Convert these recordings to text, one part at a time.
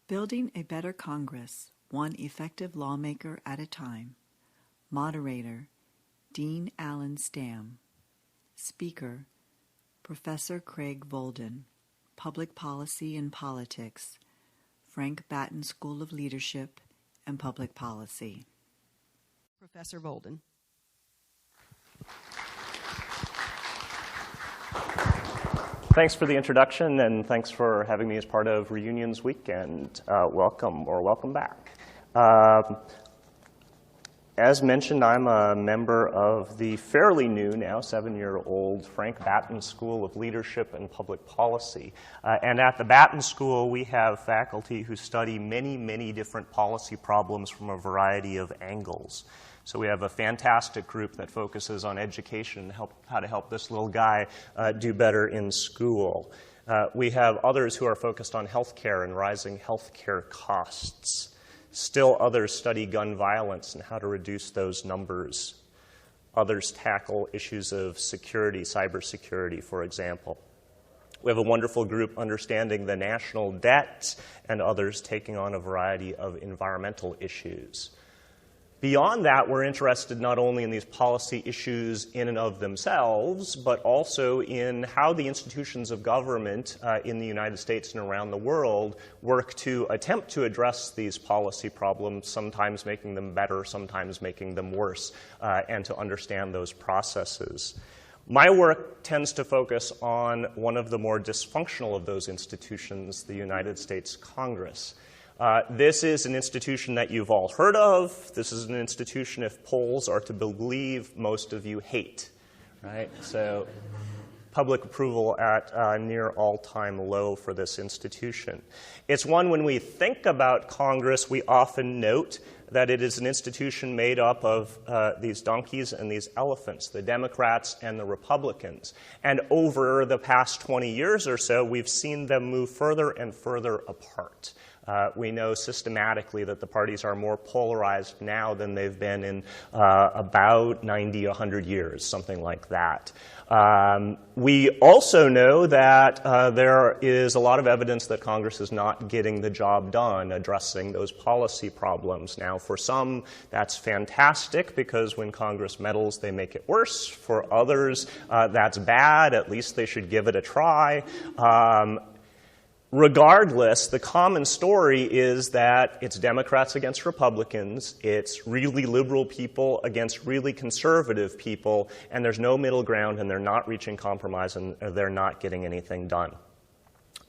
Building a Better Congress, One Effective Lawmaker at a Time. Moderator, Dean Allen Stam. Speaker, Professor Craig Volden, Public Policy and Politics, Frank Batten School of Leadership and Public Policy. Professor Volden. Thanks for the introduction, and thanks for having me as part of Reunions Weekend. Welcome back. As mentioned, I'm a member of the fairly new, now 7-year-old, Frank Batten School of Leadership and Public Policy. And at the Batten School, we have faculty who study many, many different policy problems from a variety of angles. So we have a fantastic group that focuses on education, how to help this little guy do better in school. We have others who are focused on healthcare and rising healthcare costs. Still others study gun violence and how to reduce those numbers. Others tackle issues of security, cybersecurity, for example. We have a wonderful group understanding the national debt, and others taking on a variety of environmental issues. Beyond that, we're interested not only in these policy issues in and of themselves, but also in how the institutions of government in the United States and around the world work to attempt to address these policy problems, sometimes making them better, sometimes making them worse, and to understand those processes. My work tends to focus on one of the more dysfunctional of those institutions, the United States Congress. This is an institution that you've all heard of. This is an institution, if polls are to believe, most of you hate, right? So public approval at a near all-time low for this institution. It's one, when we think about Congress, we often note that it is an institution made up of these donkeys and these elephants, the Democrats and the Republicans. And over the past 20 years or so, we've seen them move further and further apart. We know systematically that the parties are more polarized now than they've been in about 90, 100 years, something like that. We also know that there is a lot of evidence that Congress is not getting the job done addressing those policy problems. Now, for some, that's fantastic, because when Congress meddles, they make it worse. For others, that's bad. At least they should give it a try. Regardless, the common story is that it's Democrats against Republicans, it's really liberal people against really conservative people, and there's no middle ground, and they're not reaching compromise, and they're not getting anything done.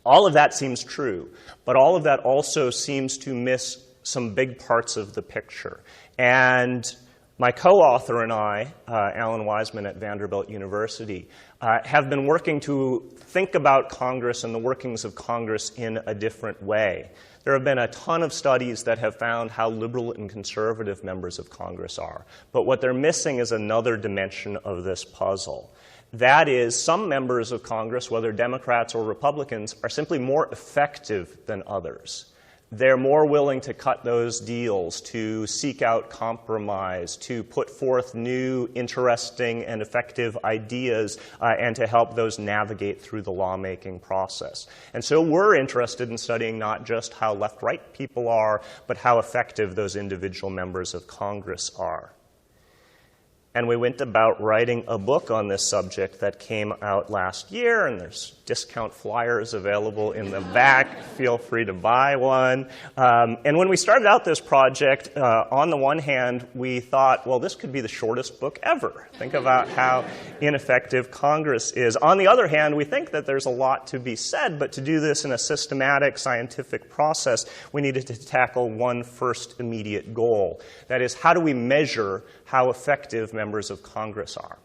All of that seems true, but all of that also seems to miss some big parts of the picture. And my co-author and I, Alan Wiseman at Vanderbilt University, have been working to think about Congress and the workings of Congress in a different way. There have been a ton of studies that have found how liberal and conservative members of Congress are. But what they're missing is another dimension of this puzzle. That is, some members of Congress, whether Democrats or Republicans, are simply more effective than others. They're more willing to cut those deals, to seek out compromise, to put forth new, interesting, and effective ideas, and to help those navigate through the lawmaking process. And so we're interested in studying not just how left-right people are, but how effective those individual members of Congress are. And we went about writing a book on this subject that came out last year, and there's discount flyers available in the back. Feel free to buy one. And when we started out this project, on the one hand, we thought, well, this could be the shortest book ever. Think about how ineffective Congress is. On the other hand, we think that there's a lot to be said, but to do this in a systematic, scientific process, we needed to tackle one first immediate goal. That is, how do we measure how effective members of Congress are?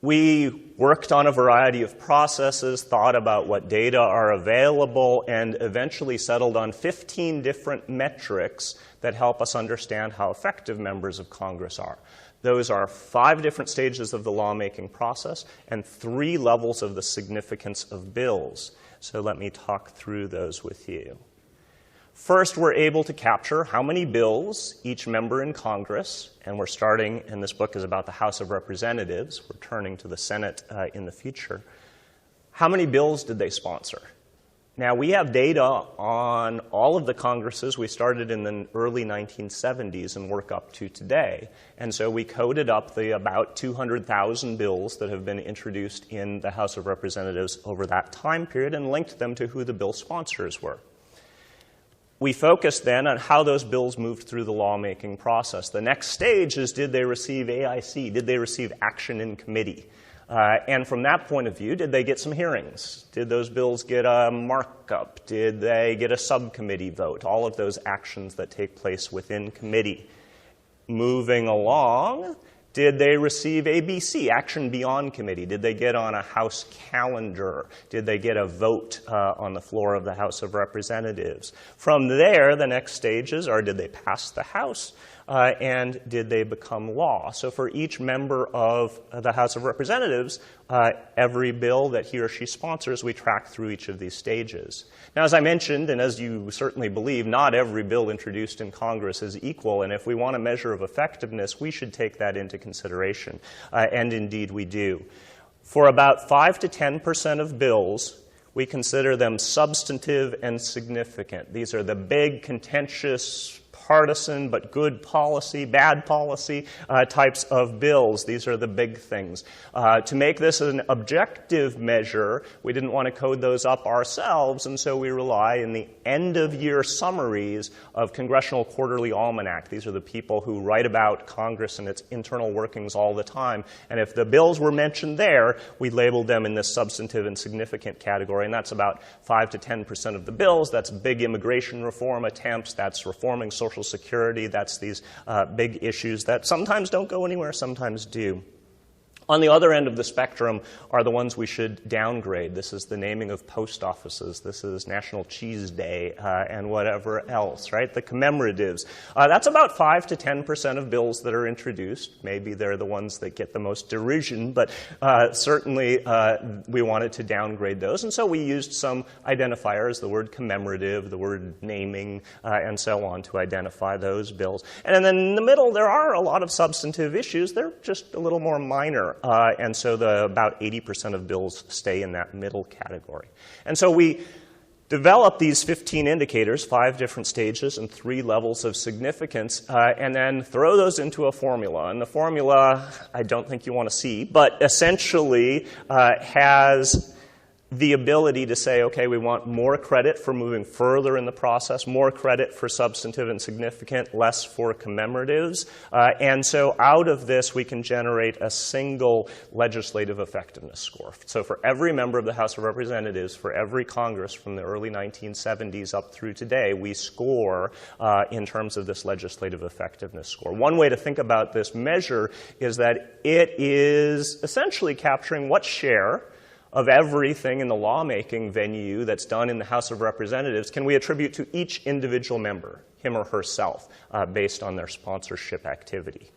We worked on a variety of processes, thought about what data are available, and eventually settled on 15 different metrics that help us understand how effective members of Congress are. Those are 5 different stages of the lawmaking process and 3 levels of the significance of bills. So let me talk through those with you. First, we're able to capture how many bills each member in Congress, and we're starting, and this book is about the House of Representatives, we're turning to the Senate in the future. How many bills did they sponsor? Now, we have data on all of the Congresses. We started in the early 1970s and work up to today. And so we coded up the about 200,000 bills that have been introduced in the House of Representatives over that time period and linked them to who the bill sponsors were. We focused then on how those bills moved through the lawmaking process. The next stage is, did they receive AIC? Did they receive action in committee? And from that point of view, did they get some hearings? Did those bills get a markup? Did they get a subcommittee vote? All of those actions that take place within committee. Moving along, did they receive ABC, action beyond committee? Did they get on a House calendar? Did they get a vote on the floor of the House of Representatives? From there, the next stages are, did they pass the House? And did they become law? So for each member of the House of Representatives, every bill that he or she sponsors, we track through each of these stages. Now, as I mentioned, and as you certainly believe, not every bill introduced in Congress is equal, and if we want a measure of effectiveness, we should take that into consideration, and indeed we do. For about 5 to 10% of bills, we consider them substantive and significant. These are the big, contentious, partisan but good policy, bad policy types of bills. These are the big things. To make this an objective measure, we didn't want to code those up ourselves, and so we rely in the end-of-year summaries of Congressional Quarterly Almanac. These are the people who write about Congress and its internal workings all the time. And if the bills were mentioned there, we labeled them in this substantive and significant category, and that's about 5 to 10% of the bills. That's big immigration reform attempts. That's reforming Social Security. That's these big issues that sometimes don't go anywhere, sometimes do. On the other end of the spectrum are the ones we should downgrade. This is the naming of post offices. This is National Cheese Day and whatever else, right? The commemoratives. That's about 5 to 10% of bills that are introduced. Maybe they're the ones that get the most derision, but certainly we wanted to downgrade those. And so we used some identifiers, the word commemorative, the word naming, and so on to identify those bills. And then in the middle, there are a lot of substantive issues. They're just a little more minor. And so about 80% of bills stay in that middle category. And so we develop these 15 indicators, 5 different stages and 3 levels of significance, and then throw those into a formula. And the formula, I don't think you want to see, but essentially has the ability to say, okay, we want more credit for moving further in the process, more credit for substantive and significant, less for commemoratives. And so out of this, we can generate a single legislative effectiveness score. So for every member of the House of Representatives, for every Congress from the early 1970s up through today, we score in terms of this legislative effectiveness score. One way to think about this measure is that it is essentially capturing what share of everything in the lawmaking venue that's done in the House of Representatives can we attribute to each individual member, him or herself, based on their sponsorship activity.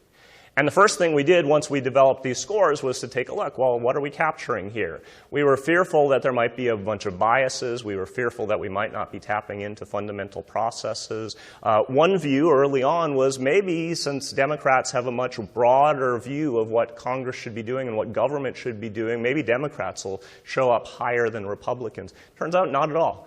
And the first thing we did once we developed these scores was to take a look. Well, what are we capturing here? We were fearful that there might be a bunch of biases. We were fearful that we might not be tapping into fundamental processes. One view early on was maybe since Democrats have a much broader view of what Congress should be doing and what government should be doing, maybe Democrats will show up higher than Republicans. Turns out not at all.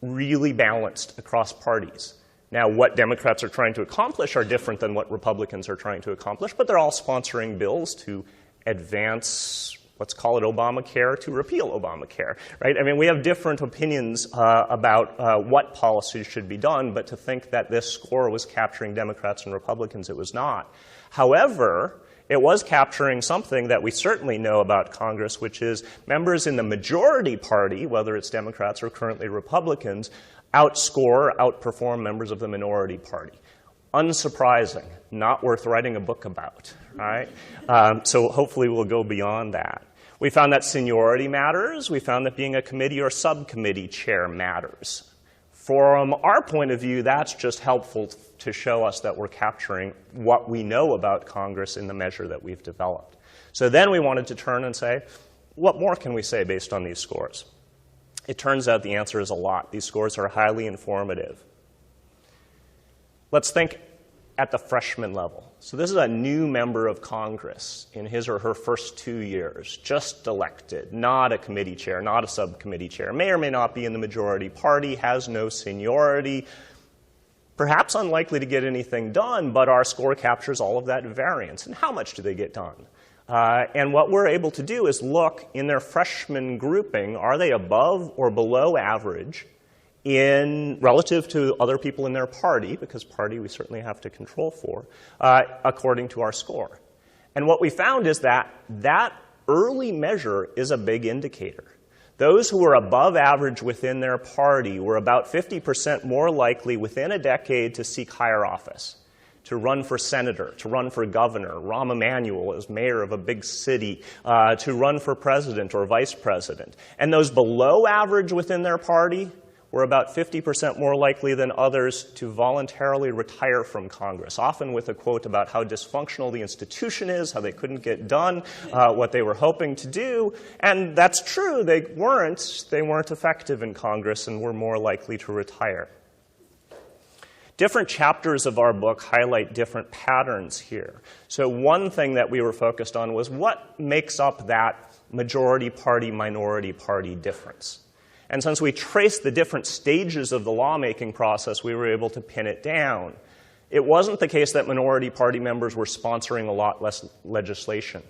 Really balanced across parties. Now, what Democrats are trying to accomplish are different than what Republicans are trying to accomplish, but they're all sponsoring bills to advance, let's call it Obamacare, to repeal Obamacare, right? I mean, we have different opinions about what policies should be done, but to think that this score was capturing Democrats and Republicans, it was not. However, it was capturing something that we certainly know about Congress, which is members in the majority party, whether it's Democrats or currently Republicans, outscore, outperform members of the minority party. Unsurprising, not worth writing a book about, right? So hopefully we'll go beyond that. We found that seniority matters. We found that being a committee or subcommittee chair matters. From our point of view, that's just helpful to show us that we're capturing what we know about Congress in the measure that we've developed. So then we wanted to turn and say, what more can we say based on these scores? It turns out the answer is a lot. These scores are highly informative. Let's think at the freshman level. So this is a new member of Congress in his or her first 2 years, just elected, not a committee chair, not a subcommittee chair, may or may not be in the majority party, has no seniority, perhaps unlikely to get anything done, but our score captures all of that variance. And how much do they get done? And what we're able to do is look in their freshman grouping, are they above or below average in relative to other people in their party, because party we certainly have to control for, according to our score. And what we found is that that early measure is a big indicator. Those who were above average within their party were about 50% more likely within a decade to seek higher office, to run for senator, to run for governor, Rahm Emanuel as mayor of a big city, to run for president or vice president. And those below average within their party were about 50% more likely than others to voluntarily retire from Congress, often with a quote about how dysfunctional the institution is, how they couldn't get done what they were hoping to do. And that's true. They weren't effective in Congress and were more likely to retire. Different chapters of our book highlight different patterns here. So one thing that we were focused on was what makes up that majority party, minority party difference. And since we traced the different stages of the lawmaking process, we were able to pin it down. It wasn't the case that minority party members were sponsoring a lot less legislation.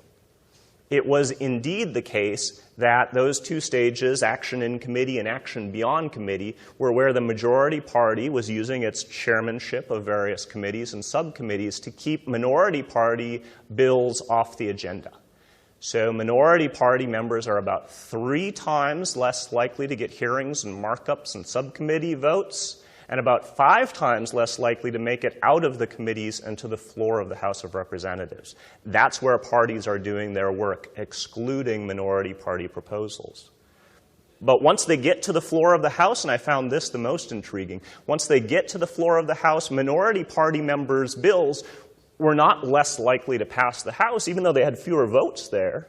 It was indeed the case that those two stages, action in committee and action beyond committee, were where the majority party was using its chairmanship of various committees and subcommittees to keep minority party bills off the agenda. So minority party members are about 3 times less likely to get hearings and markups and subcommittee votes, and about 5 times less likely to make it out of the committees and to the floor of the House of Representatives. That's where parties are doing their work, excluding minority party proposals. But once they get to the floor of the House, and I found this the most intriguing, once they get to the floor of the House, minority party members' bills were not less likely to pass the House, even though they had fewer votes there.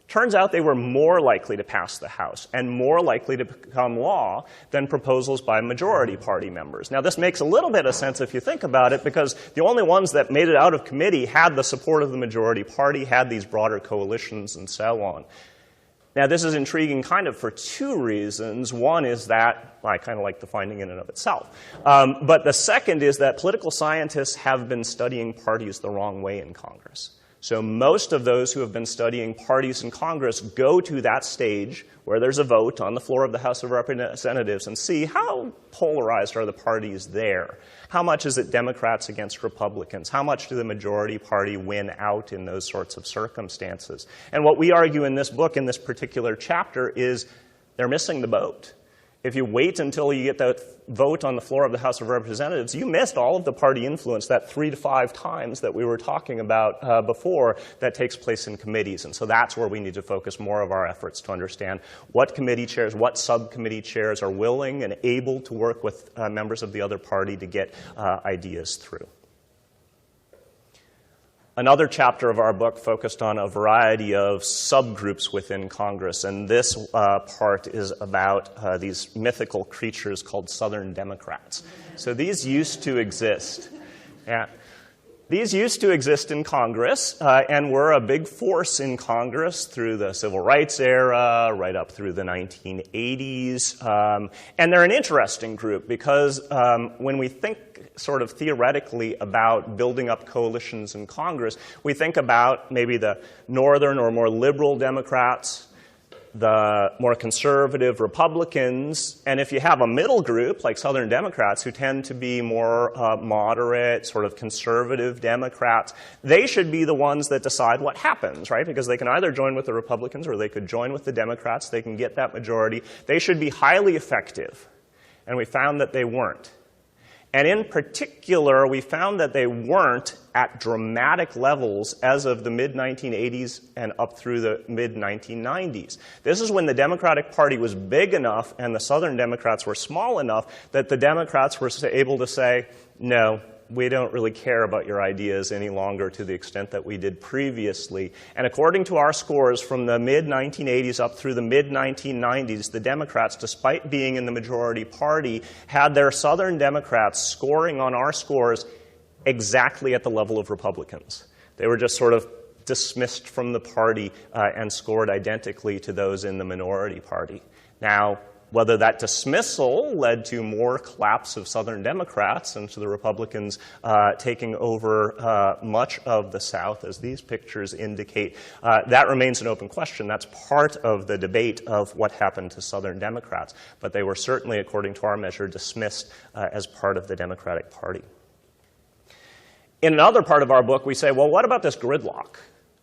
Turns out they were more likely to pass the House and more likely to become law than proposals by majority party members. Now, this makes a little bit of sense if you think about it, because the only ones that made it out of committee had the support of the majority party, had these broader coalitions, and so on. Now, this is intriguing kind of for 2 reasons. One is that, well, I kind of like the finding in and of itself. But the second is that political scientists have been studying parties the wrong way in Congress. So most of those who have been studying parties in Congress go to that stage where there's a vote on the floor of the House of Representatives and see how polarized are the parties there. How much is it Democrats against Republicans? How much do the majority party win out in those sorts of circumstances? And what we argue in this book, in this particular chapter, is they're missing the boat. If you wait until you get that vote on the floor of the House of Representatives, you missed all of the party influence, that 3 to 5 times that we were talking about before that takes place in committees. And so that's where we need to focus more of our efforts to understand what committee chairs, what subcommittee chairs are willing and able to work with members of the other party to get ideas through. Another chapter of our book focused on a variety of subgroups within Congress, and this part is about these mythical creatures called Southern Democrats. So these used to exist. Yeah. These used to exist in Congress and were a big force in Congress through the Civil Rights era, right up through the 1980s. And they're an interesting group because when we think sort of theoretically about building up coalitions in Congress, we think about maybe the northern or more liberal Democrats, the more conservative Republicans, and if you have a middle group like Southern Democrats who tend to be more moderate, sort of conservative Democrats, they should be the ones that decide what happens, right? Because they can either join with the Republicans or they could join with the Democrats. They can get that majority. They should be highly effective, and we found that they weren't. And in particular, we found that they weren't at dramatic levels as of the mid-1980s and up through the mid-1990s. This is when the Democratic Party was big enough and the Southern Democrats were small enough that the Democrats were able to say, no, we don't really care about your ideas any longer to the extent that we did previously. And according to our scores from the mid-1980s up through the mid-1990s, the Democrats, despite being in the majority party, had their Southern Democrats scoring on our scores exactly at the level of Republicans. They were just sort of dismissed from the party and scored identically to those in the minority party. Now, whether that dismissal led to more collapse of Southern Democrats and to the Republicans taking over much of the South, as these pictures indicate, that remains an open question. That's part of the debate of what happened to Southern Democrats. But they were certainly, according to our measure, dismissed as part of the Democratic Party. In another part of our book, we say, well, what about this gridlock?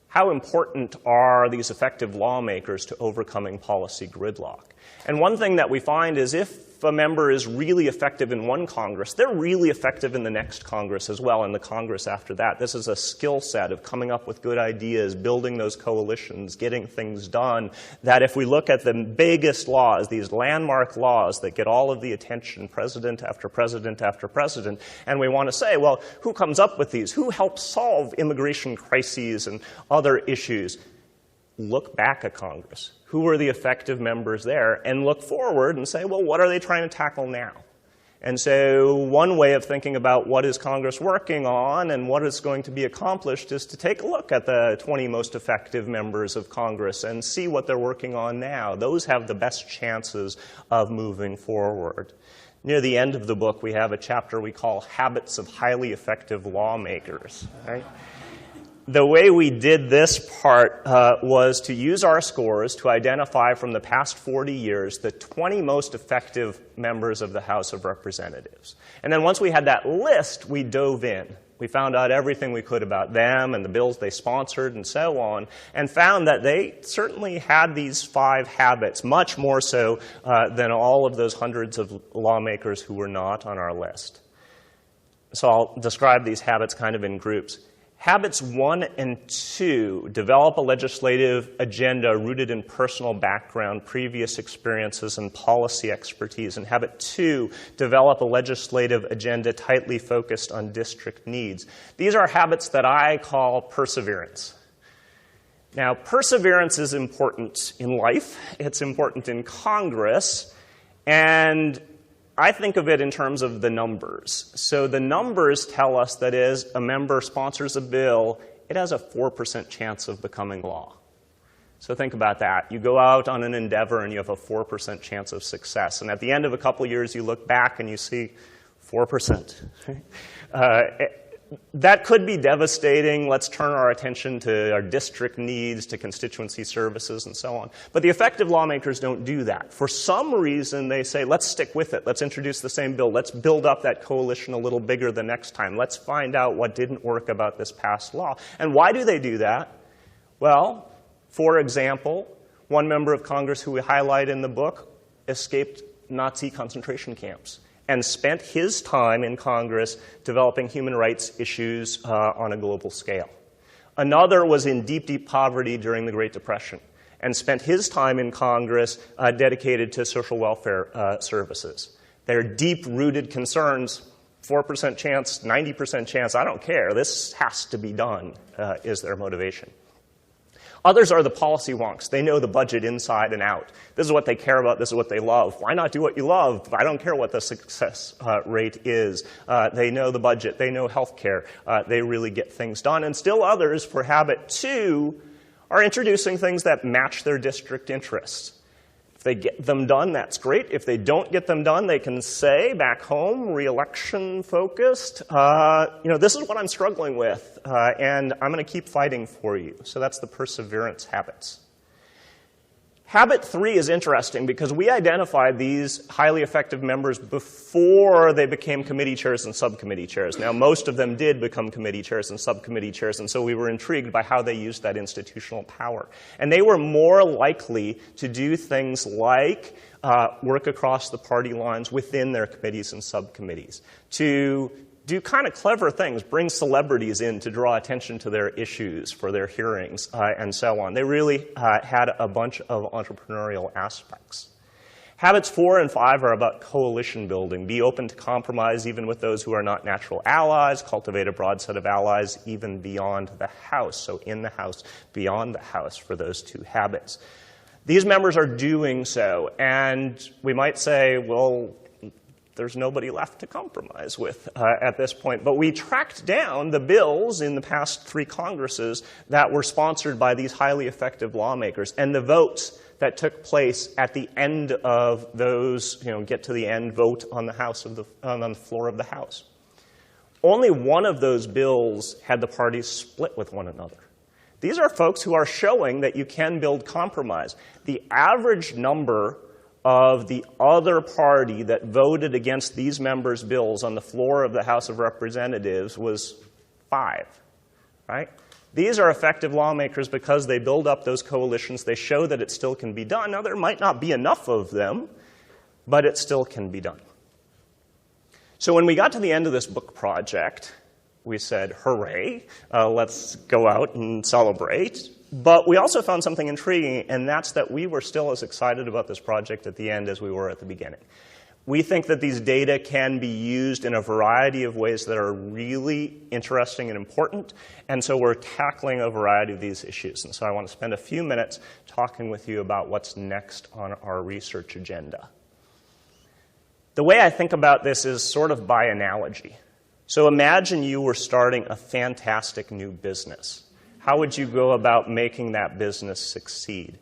How important are these effective lawmakers to overcoming policy gridlock? And one thing that we find is if a member is really effective in one Congress, they're really effective in the next Congress as well, and the Congress after that. This is a skill set of coming up with good ideas, building those coalitions, getting things done, that if we look at the biggest laws, these landmark laws that get all of the attention, president after president after president, and we want to say, well, who comes up with these? Who helps solve immigration crises and other issues? Look back at Congress. Who were the effective members there? And look forward and say, well, what are they trying to tackle now? And so one way of thinking about what is Congress working on and what is going to be accomplished is to take a look at the 20 most effective members of Congress and see what they're working on now. Those have the best chances of moving forward. Near the end of the book, we have a chapter we call Habits of Highly Effective Lawmakers. Right? The way we did this part was to use our scores to identify from the past 40 years the 20 most effective members of the House of Representatives. And then once we had that list, we dove in. We found out everything we could about them and the bills they sponsored and so on, and found that they certainly had these 5 habits, much more so than all of those hundreds of lawmakers who were not on our list. So I'll describe these habits kind of in groups. Habits 1 and 2 develop a legislative agenda rooted in personal background, previous experiences, and policy expertise. And habit 2, develop a legislative agenda tightly focused on district needs. These are habits that I call perseverance. Now, perseverance is important in life. It's important in Congress. And I think of it in terms of the numbers. So the numbers tell us that as a member sponsors a bill, it has a 4% chance of becoming law. So think about that. You go out on an endeavor and you have a 4% chance of success. And at the end of a couple years, you look back and you see 4%. That could be devastating. Let's turn our attention to our district needs, to constituency services, and so on. But the effective lawmakers don't do that. For some reason, they say, let's stick with it. Let's introduce the same bill. Let's build up that coalition a little bigger the next time. Let's find out what didn't work about this past law. And why do they do that? Well, for example, one member of Congress who we highlight in the book escaped Nazi concentration camps and spent his time in Congress developing human rights issues on a global scale. Another was in deep, deep poverty during the Great Depression and spent his time in Congress dedicated to social welfare services. They're deep-rooted concerns, 4% chance, 90% chance, I don't care. This has to be done, is their motivation. Others are the policy wonks. They know the budget inside and out. This is what they care about. This is what they love. Why not do what you love? I don't care what the success rate is. They know the budget. They know health care. They really get things done. And still others, for habit 2, are introducing things that match their district interests. If they get them done, that's great. If they don't get them done, they can say back home, re-election focused, this is what I'm struggling with, and I'm going to keep fighting for you. So that's the perseverance habits. Habit 3 is interesting because we identified these highly effective members before they became committee chairs and subcommittee chairs. Now, most of them did become committee chairs and subcommittee chairs, and so we were intrigued by how they used that institutional power. And they were more likely to do things like work across the party lines within their committees and subcommittees, to do kind of clever things, bring celebrities in to draw attention to their issues for their hearings, and so on. They really had a bunch of entrepreneurial aspects. Habits 4 and 5 are about coalition building. Be open to compromise even with those who are not natural allies. Cultivate a broad set of allies even beyond the House. So in the House, beyond the House for those 2 habits. These members are doing so, and we might say, well, there's nobody left to compromise with at this point. But we tracked down the bills in the past 3 Congresses that were sponsored by these highly effective lawmakers, and the votes that took place at the end of those, get to the end vote on the floor of the House. Only one of those bills had the parties split with one another. These are folks who are showing that you can build compromise. The average number of the other party that voted against these members' bills on the floor of the House of Representatives was 5, right? These are effective lawmakers because they build up those coalitions. They show that it still can be done. Now, there might not be enough of them, but it still can be done. So when we got to the end of this book project, we said, hooray, let's go out and celebrate. But we also found something intriguing, and that's that we were still as excited about this project at the end as we were at the beginning. We think that these data can be used in a variety of ways that are really interesting and important, and so we're tackling a variety of these issues. And so I want to spend a few minutes talking with you about what's next on our research agenda. The way I think about this is sort of by analogy. So imagine you were starting a fantastic new business. How would you go about making that business succeed?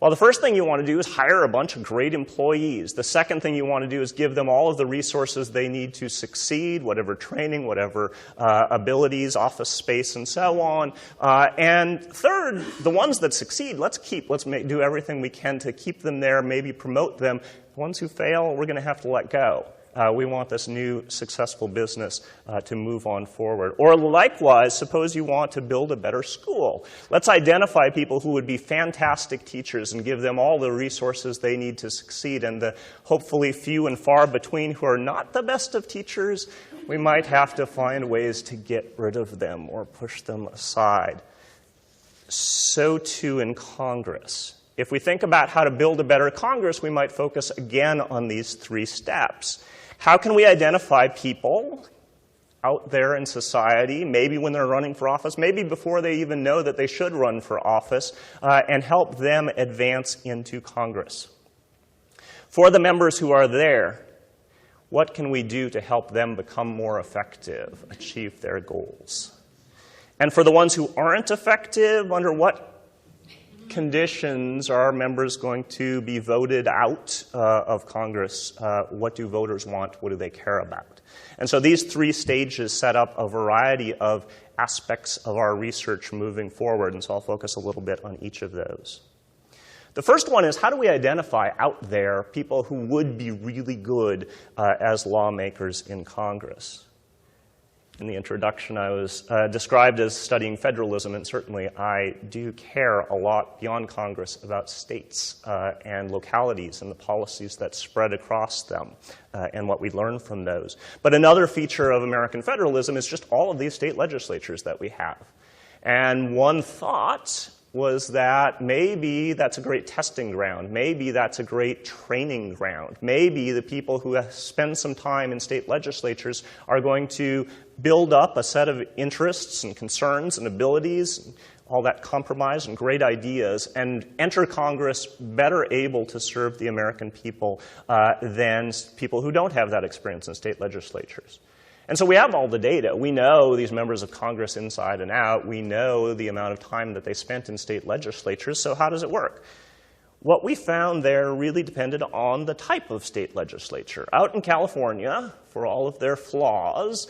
Well, the first thing you want to do is hire a bunch of great employees. The second thing you want to do is give them all of the resources they need to succeed, whatever training, whatever abilities, office space, and so on. And third, the ones that succeed, let's do everything we can to keep them there, maybe promote them. The ones who fail, we're going to have to let go. We want this new successful business to move on forward. Or likewise, suppose you want to build a better school. Let's identify people who would be fantastic teachers and give them all the resources they need to succeed. And the hopefully few and far between who are not the best of teachers, we might have to find ways to get rid of them or push them aside. So too in Congress. If we think about how to build a better Congress, we might focus again on these 3 steps. How can we identify people out there in society, maybe when they're running for office, maybe before they even know that they should run for office, and help them advance into Congress? For the members who are there, what can we do to help them become more effective, achieve their goals? And for the ones who aren't effective, under what conditions are members going to be voted out of Congress? What do voters want? What do they care about? And so these 3 stages set up a variety of aspects of our research moving forward, and so I'll focus a little bit on each of those. The first one is, how do we identify out there people who would be really good as lawmakers in Congress? In the introduction, I was described as studying federalism, and certainly I do care a lot beyond Congress about states and localities and the policies that spread across them and what we learn from those. But another feature of American federalism is just all of these state legislatures that we have. And one thought was that maybe that's a great testing ground. Maybe that's a great training ground. Maybe the people who spend some time in state legislatures are going to build up a set of interests and concerns and abilities, all that compromise and great ideas, and enter Congress better able to serve the American people than people who don't have that experience in state legislatures. And so we have all the data. We know these members of Congress inside and out. We know the amount of time that they spent in state legislatures. So how does it work? What we found there really depended on the type of state legislature. Out in California, for all of their flaws,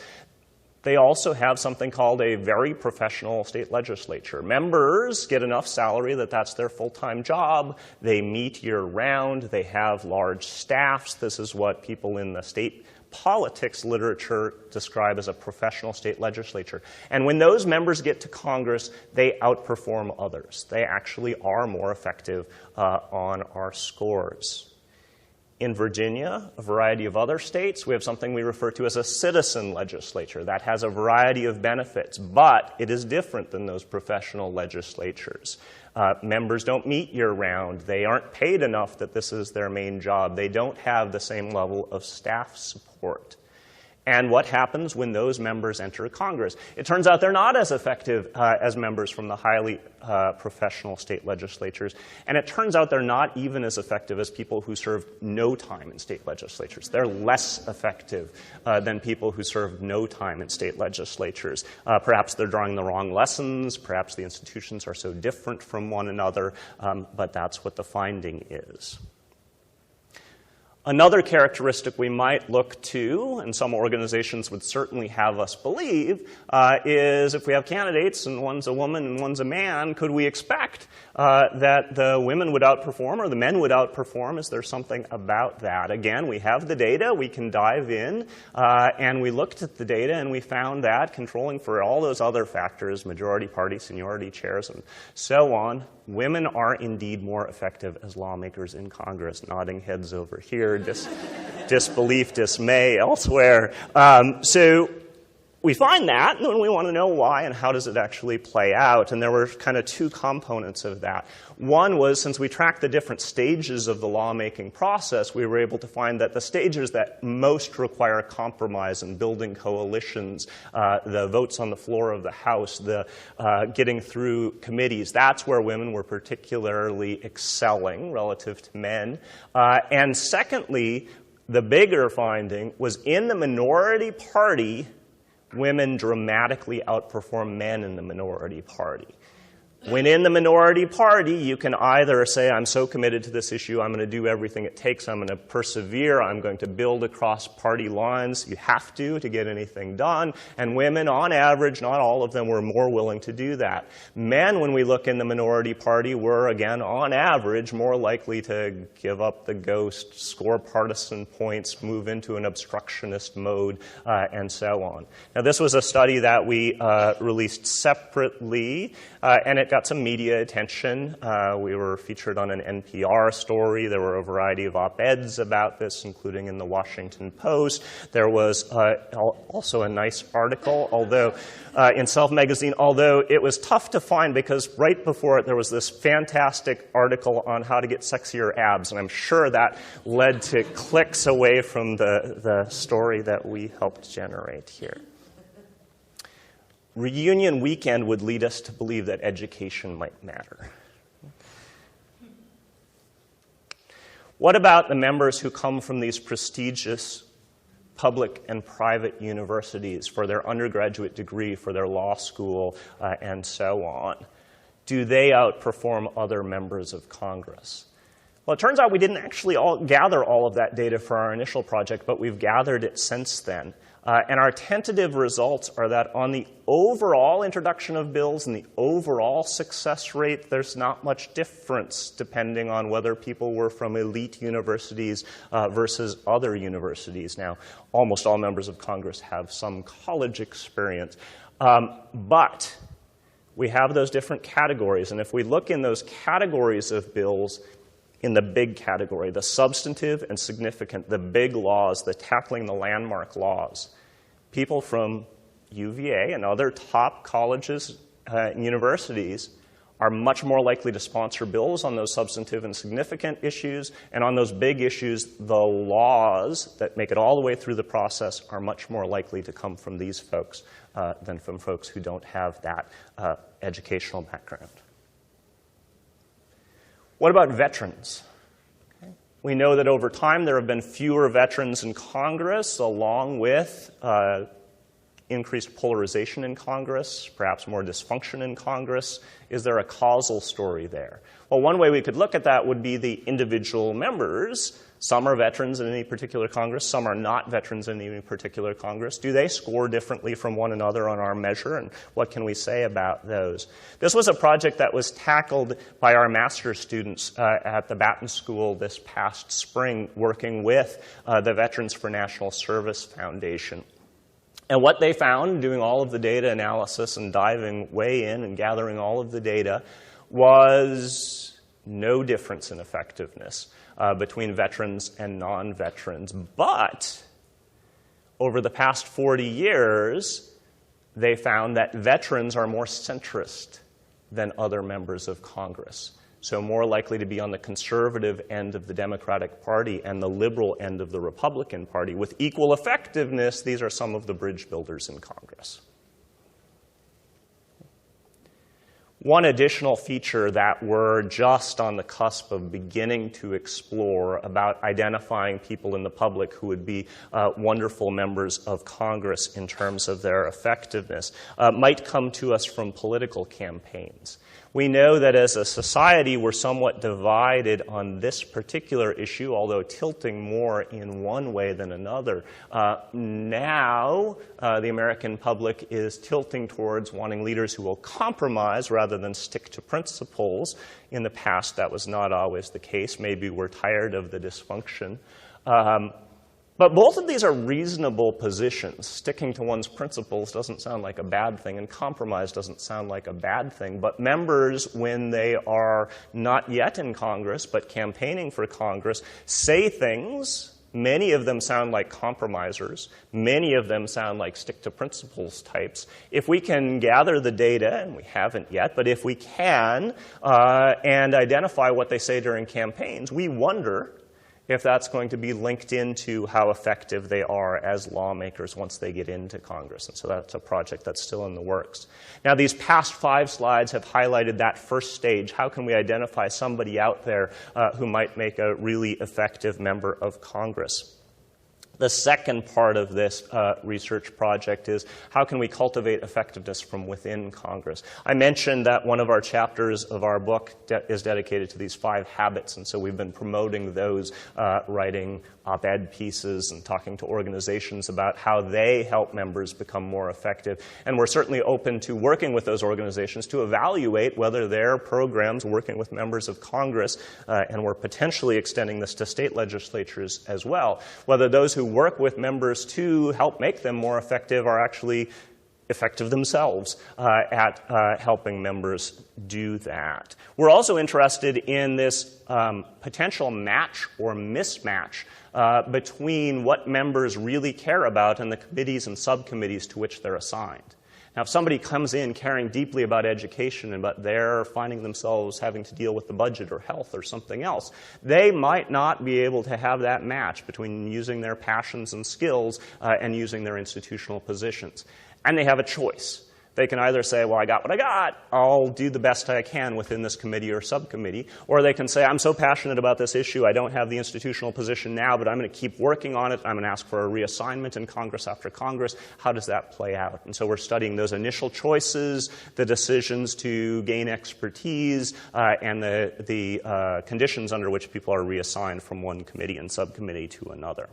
they also have something called a very professional state legislature. Members get enough salary that that's their full-time job. They meet year-round. They have large staffs. This is what people in the state politics literature describe as a professional state legislature. And when those members get to Congress, they outperform others. They actually are more effective on our scores. In Virginia, a variety of other states, we have something we refer to as a citizen legislature. That has a variety of benefits, but it is different than those professional legislatures. Members don't meet year-round. They aren't paid enough that this is their main job. They don't have the same level of staff support. and what happens when those members enter Congress. It turns out they're not as effective as members from the highly professional state legislatures, and it turns out they're not even as effective as people who served no time in state legislatures. They're less effective than people who served no time in state legislatures. Perhaps they're drawing the wrong lessons, perhaps the institutions are so different from one another, but that's what the finding is. Another characteristic we might look to, and some organizations would certainly have us believe, is if we have candidates and one's a woman and one's a man, could we expect that the women would outperform or the men would outperform? Is there something about that? Again, we have the data, we can dive in, and we looked at the data and we found that controlling for all those other factors, majority party, seniority, chairs, and so on, women are indeed more effective as lawmakers in Congress. Nodding heads over here, disbelief, dismay elsewhere. So we find that, and then we want to know why and how does it actually play out. And there were kind of two components of that. One was, since we tracked the different stages of the lawmaking process, we were able to find that the stages that most require compromise and building coalitions, the votes on the floor of the House, the getting through committees, that's where women were particularly excelling relative to men. And secondly, the bigger finding was in the minority party, women dramatically outperform men in the minority party. When in the minority party, you can either say, I'm so committed to this issue, I'm going to do everything it takes, I'm going to persevere, I'm going to build across party lines. You have to get anything done. And women, on average, not all of them, were more willing to do that. Men, when we look in the minority party, were, again, on average, more likely to give up the ghost, score partisan points, move into an obstructionist mode, and so on. Now, this was a study that we released separately, and it got some media attention. We were featured on an NPR story. There were a variety of op-eds about this, including in the Washington Post. There was also a nice article, although in Self magazine, although it was tough to find because right before it there was this fantastic article on how to get sexier abs, and I'm sure that led to clicks away from the story that we helped generate here. Reunion weekend would lead us to believe that education might matter. What about the members who come from these prestigious public and private universities for their undergraduate degree, for their law school, and so on? Do they outperform other members of Congress? Well, it turns out we didn't actually gather all of that data for our initial project, but we've gathered it since then. And our tentative results are that on the overall introduction of bills and the overall success rate, there's not much difference depending on whether people were from elite universities versus other universities. Now, almost all members of Congress have some college experience. But we have those different categories. And if we look in those categories of bills, in the big category, the substantive and significant, the big laws, the tackling the landmark laws, people from UVA and other top colleges and universities are much more likely to sponsor bills on those substantive and significant issues, and on those big issues, the laws that make it all the way through the process are much more likely to come from these folks than from folks who don't have that educational background. What about veterans? We know that over time there have been fewer veterans in Congress, along with increased polarization in Congress, perhaps more dysfunction in Congress. Is there a causal story there? Well, one way we could look at that would be the individual members. Some are veterans in any particular Congress. Some are not veterans in any particular Congress. Do they score differently from one another on our measure, and what can we say about those? This was a project that was tackled by our master's students at the Batten School this past spring, working with the Veterans for National Service Foundation. And what they found, doing all of the data analysis and diving way in and gathering all of the data, was no difference in effectiveness between veterans and non-veterans. But over the past 40 years, they found that veterans are more centrist than other members of Congress. so more likely to be on the conservative end of the Democratic Party and the liberal end of the Republican Party. With equal effectiveness, these are some of the bridge builders in Congress. One additional feature that we're just on the cusp of beginning to explore about identifying people in the public who would be wonderful members of Congress in terms of their effectiveness might come to us from political campaigns. We know that as a society, we're somewhat divided on this particular issue, although tilting more in one way than another. Now, the American public is tilting towards wanting leaders who will compromise rather than stick to principles. In the past, that was not always the case. Maybe we're tired of the dysfunction. But both of these are reasonable positions. Sticking to one's principles doesn't sound like a bad thing, and compromise doesn't sound like a bad thing. But members, when they are not yet in Congress, but campaigning for Congress, say things. Many of them sound like compromisers. Many of them sound like stick-to-principles types. If we can gather the data, and we haven't yet, but if we can, and identify what they say during campaigns, we wonder if that's going to be linked into how effective they are as lawmakers once they get into Congress. And so that's a project that's still in the works. Now, these past 5 slides have highlighted that first stage. How can we identify somebody out there who might make a really effective member of Congress? The second part of this research project is how can we cultivate effectiveness from within Congress? I mentioned that one of our chapters of our book is dedicated to these 5 habits, and so we've been promoting those, writing op-ed pieces and talking to organizations about how they help members become more effective. And we're certainly open to working with those organizations to evaluate whether their programs working with members of Congress, and we're potentially extending this to state legislatures as well, whether those who work with members to help make them more effective are actually effective themselves at helping members do that. We're also interested in this potential match or mismatch between what members really care about and the committees and subcommittees to which they're assigned. Now, if somebody comes in caring deeply about education, but they're finding themselves having to deal with the budget or health or something else, they might not be able to have that match between using their passions and skills and using their institutional positions. And they have a choice. They can either say, well, I got what I got. I'll do the best I can within this committee or subcommittee. Or they can say, I'm so passionate about this issue, I don't have the institutional position now, but I'm going to keep working on it. I'm going to ask for a reassignment in Congress after Congress. How does that play out? And so we're studying those initial choices, the decisions to gain expertise, and the conditions under which people are reassigned from one committee and subcommittee to another.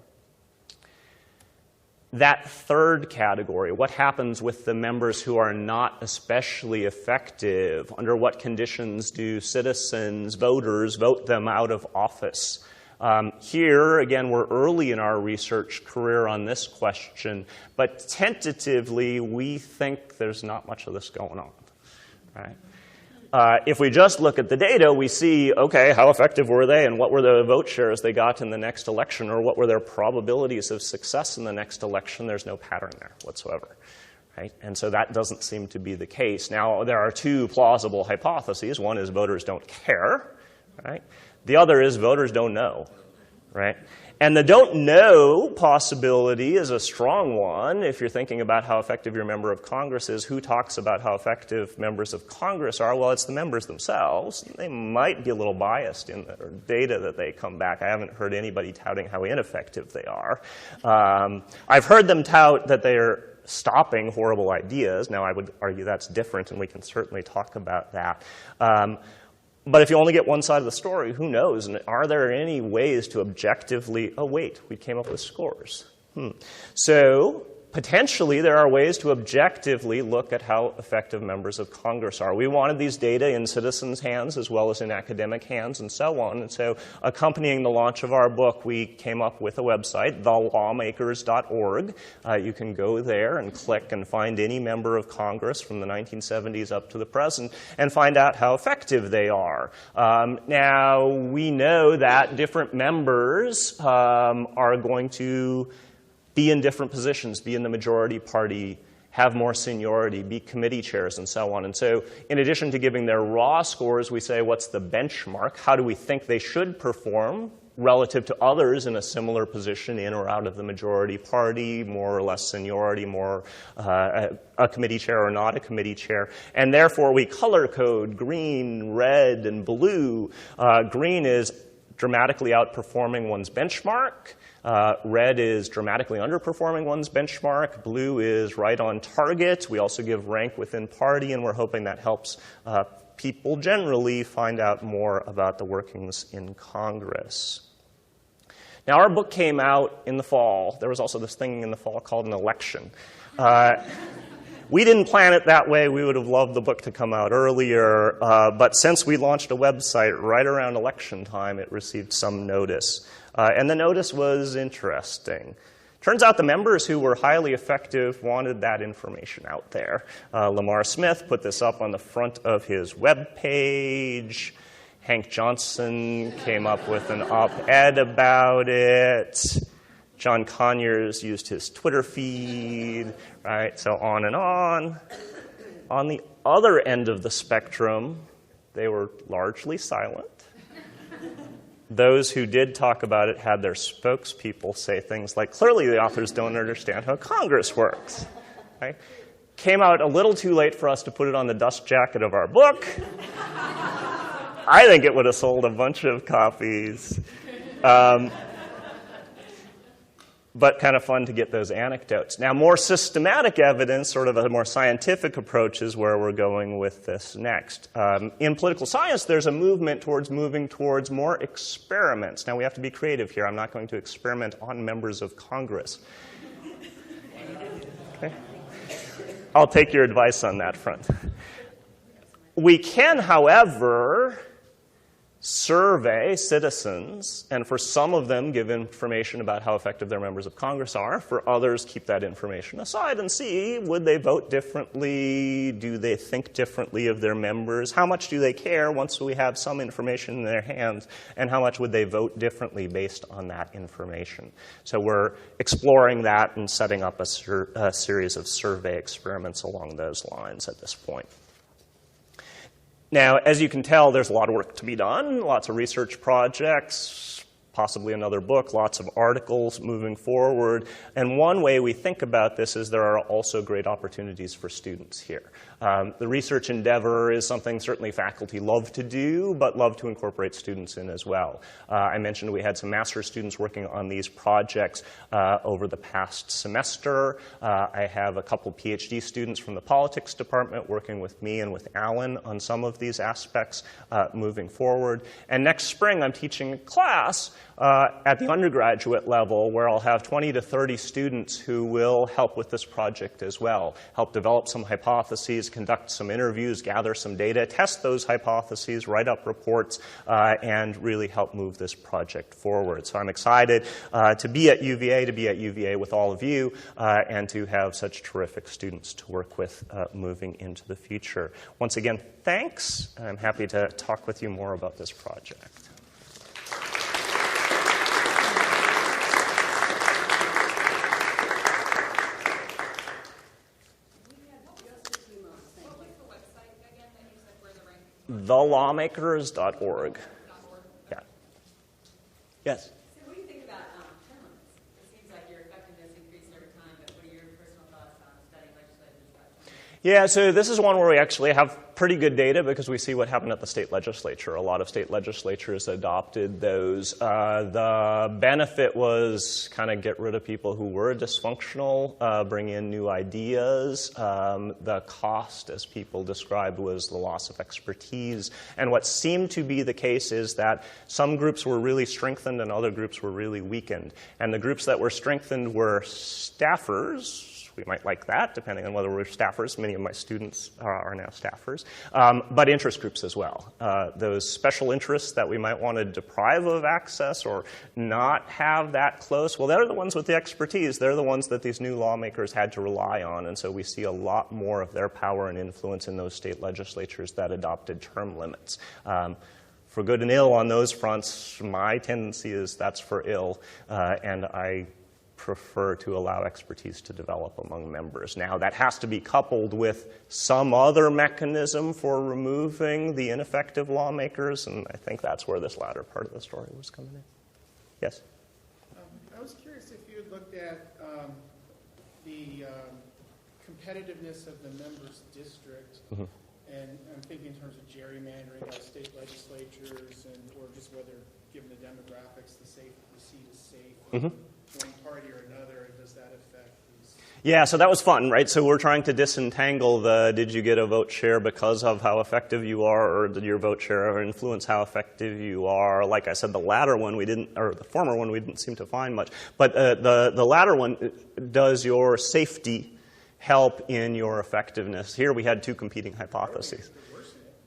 That third category, what happens with the members who are not especially effective? Under what conditions do citizens, voters, vote them out of office? Here, again, we're early in our research career on this question, but tentatively, we think there's not much of this going on, right? If we just look at the data, we see, okay, how effective were they and what were the vote shares they got in the next election, or what were their probabilities of success in the next election? There's no pattern there whatsoever. Right? And so that doesn't seem to be the case. Now, there are 2 plausible hypotheses. One is voters don't care. Right? The other is voters don't know. Right? And the don't know possibility is a strong one. If you're thinking about how effective your member of Congress is, who talks about how effective members of Congress are? Well, it's the members themselves. They might be a little biased in the data that they come back. I haven't heard anybody touting how ineffective they are. I've heard them tout that they're stopping horrible ideas. Now, I would argue that's different, and we can certainly talk about that. But if you only get one side of the story, who knows? And are there any ways to objectively, oh, wait, we came up with scores. So potentially there are ways to objectively look at how effective members of Congress are. We wanted these data in citizens' hands as well as in academic hands and so on. And so accompanying the launch of our book, we came up with a website, thelawmakers.org. You can go there and click and find any member of Congress from the 1970s up to the present and find out how effective they are. Now, we know that different members are going to be in different positions, be in the majority party have more seniority, be committee chairs, and so on. And so in addition to giving their raw scores, we say, what's the benchmark? How do we think they should perform relative to others in a similar position in or out of the majority party, more or less seniority, more a committee chair or not a committee chair. And therefore, we color code green, red, and blue. Green is dramatically outperforming one's benchmark. Red is dramatically underperforming one's benchmark. Blue is right on target. We also give rank within party, and we're hoping that helps people generally find out more about the workings in Congress. Now, our book came out in the fall. There was also this thing in the fall called an election. We didn't plan it that way. We would have loved the book to come out earlier. But since we launched a website right around election time, it received some notice. And the notice was interesting. Turns out the members who were highly effective wanted that information out there. Lamar Smith put this up on the front of his web page. Hank Johnson came up with an op-ed about it. John Conyers used his Twitter feed, right? So on and on. On the other end of the spectrum, they were largely silent. Those who did talk about it had their spokespeople say things like, clearly the authors don't understand how Congress works. Right? Came out a little too late for us to put it on the dust jacket of our book. I think it would have sold a bunch of copies. But kind of fun to get those anecdotes. Now, more systematic evidence, sort of a more scientific approach, is where we're going with this next. In political science, there's a movement towards moving towards more experiments. Now, we have to be creative here. I'm not going to experiment on members of Congress. Okay. I'll take your advice on that front. We can, however, survey citizens, and for some of them give information about how effective their members of Congress are. For others, keep that information aside and see, would they vote differently? Do they think differently of their members? How much do they care once we have some information in their hands? And how much would they vote differently based on that information? So we're exploring that and setting up a series of survey experiments along those lines at this point. Now, as you can tell, there's a lot of work to be done, lots of research projects, possibly another book, lots of articles moving forward. And one way we think about this is there are also great opportunities for students here. The research endeavor is something certainly faculty love to do, but love to incorporate students in as well. I mentioned we had some master's students working on these projects over the past semester. I have a couple PhD students from the politics department working with me and with Alan on some of these aspects moving forward. And next spring, I'm teaching a class at the undergraduate level where I'll have 20 to 30 students who will help with this project as well, help develop some hypotheses, conduct some interviews, gather some data, test those hypotheses, write up reports, and really help move this project forward. So I'm excited to be at UVA, with all of you, and to have such terrific students to work with moving into the future. Once again, thanks. I'm happy to talk with you more about this project. thelawmakers.org. Yeah. Yes? So what do you think about term limits? It seems like your effectiveness increased over time, but what are your personal thoughts on studying legislators about term limits? Yeah, so this is one where we actually have pretty good data because we see what happened at the state legislature. A lot of state legislatures adopted those. The benefit was kind of get rid of people who were dysfunctional, bring in new ideas. The cost, as people described, was the loss of expertise. And what seemed to be the case is that some groups were really strengthened and other groups were really weakened. And the groups that were strengthened were staffers. We might like that, depending on whether we're staffers. Many of my students are now staffers. But interest groups as well. Those special interests that we might want to deprive of access or not have that close, well, they're the ones with the expertise. They're the ones that these new lawmakers had to rely on. And so we see a lot more of their power and influence in those state legislatures that adopted term limits. For good and ill on those fronts, my tendency is that's for ill. And I prefer to allow expertise to develop among members. Now, that has to be coupled with some other mechanism for removing the ineffective lawmakers, and I think that's where this latter part of the story was coming in. Yes? I was curious if you had looked at the competitiveness of the members' district, and I'm thinking in terms of gerrymandering by state legislatures, or just whether, given the demographics, the seat is safe. One party or another, does that affect these? Yeah, so that was fun, right? So we're trying to disentangle the did you get a vote share because of how effective you are, or did your vote share influence how effective you are? Like I said, the latter one we didn't, or the former one we didn't seem to find much. But the latter one, does your safety help in your effectiveness? Here we had two competing hypotheses.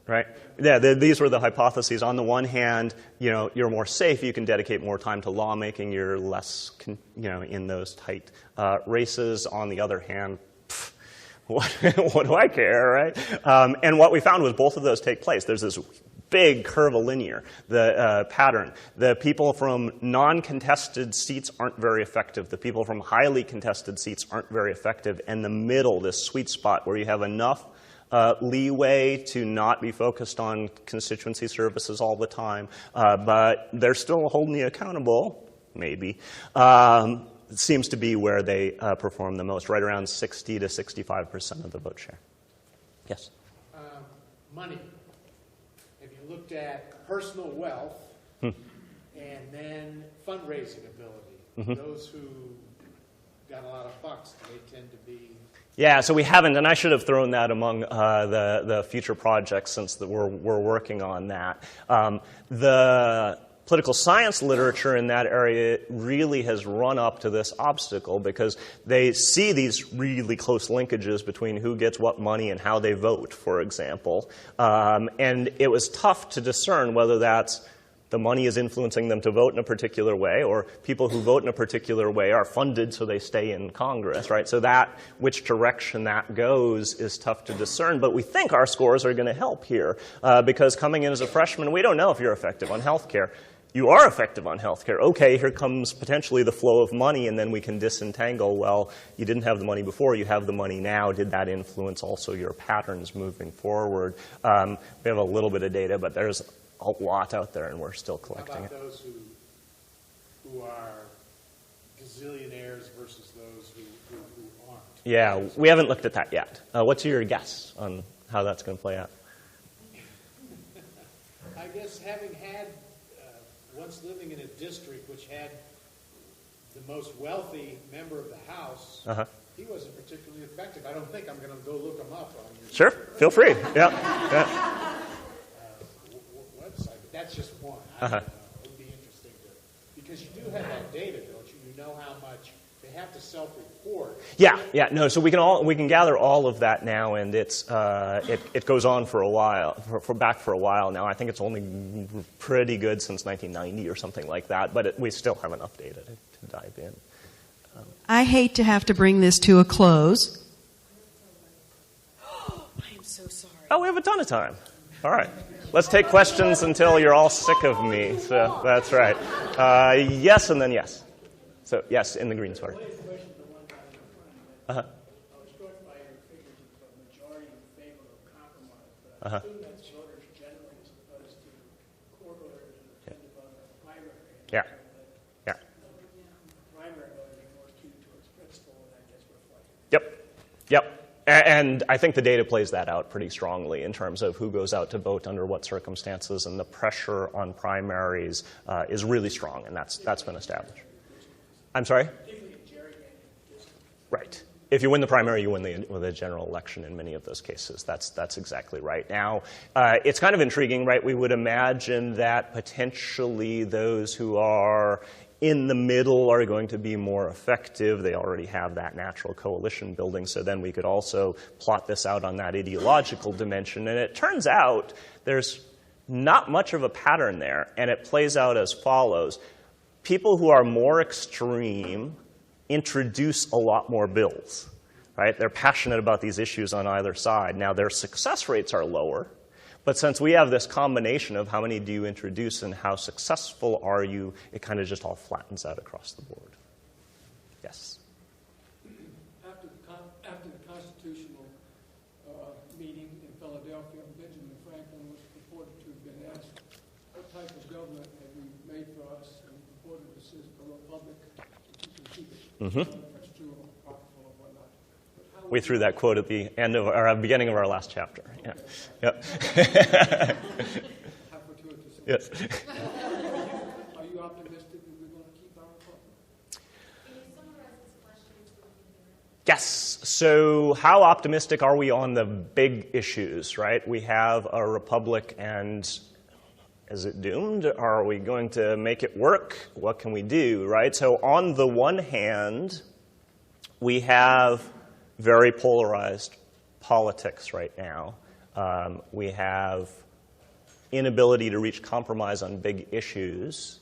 Right? Yeah, these were the hypotheses. On the one hand, you're more safe. You can dedicate more time to lawmaking. You're less, in those tight races. On the other hand, what do I care, right? And what we found was both of those take place. There's this big curvilinear pattern. The people from non-contested seats aren't very effective. The people from highly contested seats aren't very effective. And the middle, this sweet spot where you have enough leeway to not be focused on constituency services all the time, but they're still holding you accountable, maybe, seems to be where they perform the most, right around 60 to 65% of the vote share. Yes? Money. Have you looked at personal wealth and then fundraising ability? Those who got a lot of bucks, they tend to be... Yeah, so we haven't, and I should have thrown that among the future projects since we're working on that. The political science literature in that area really has run up to this obstacle because they see these really close linkages between who gets what money and how they vote, for example. And it was tough to discern whether that's the money is influencing them to vote in a particular way, or people who vote in a particular way are funded so they stay in Congress, right? So that, which direction that goes is tough to discern, but we think our scores are going to help here because coming in as a freshman, we don't know if you're effective on health care. You are effective on health care. Okay, here comes potentially the flow of money, and then we can disentangle, well, you didn't have the money before, you have the money now. Did that influence also your patterns moving forward? We have a little bit of data, but there's a lot out there, and we're still collecting it. How about those who are gazillionaires versus those who aren't? Yeah, we haven't looked at that yet. What's your guess on how that's going to play out? I guess having had, once living in a district which had the most wealthy member of the House, he wasn't particularly effective. I don't think I'm going to go look him up on your Sure, feel free. Yeah. website, but that's just one. I don't know. It would be interesting because you do have that data, don't you? You know how much they have to self-report. Yeah. No. So we can gather all of that now, and it goes on for a while, for a while now. I think it's only pretty good since 1990 or something like that, but we still have enough data to dive in. I hate to have to bring this to a close. I am so sorry. Oh, we have a ton of time. All right. Let's take questions until you're all sick of me. So that's right. Yes, and then yes. So yes, in the green sweater. I was struck by your figures of a majority in favor of compromise, but I assume that's voters generally as opposed to core voters who tend to vote on primary. Yeah. Primary voters are more skewed towards principle, and that gets reflected. Yep. And I think the data plays that out pretty strongly in terms of who goes out to vote under what circumstances, and the pressure on primaries is really strong, and that's been established. I'm sorry? Right. If you win the primary, you win the general election in many of those cases. That's exactly right. Now, it's kind of intriguing, right? We would imagine that potentially those who are in the middle are going to be more effective. They already have that natural coalition building, so then we could also plot this out on that ideological dimension. And it turns out there's not much of a pattern there, and it plays out as follows. People who are more extreme introduce a lot more bills, right? They're passionate about these issues on either side. Now, their success rates are lower, but since we have this combination of how many do you introduce and how successful are you, it kind of just all flattens out across the board. Yes. After the constitutional meeting in Philadelphia, Benjamin Franklin was reported to have been asked, what type of government have you made for us? And he reported this is a republic, if you can keep it. I don't know if that's true or apocryphal or whatnot. But how We threw that quote at the end of our beginning of our last chapter. Yeah. Yep. how fortuitous. Yes. Are you optimistic that we're going to keep our republic? Can you summarize this question so we can hear it? Yes. So how optimistic are we on the big issues, right? We have a republic, and is it doomed? Are we going to make it work? What can we do, right? So on the one hand, we have very polarized politics right now. We have inability to reach compromise on big issues.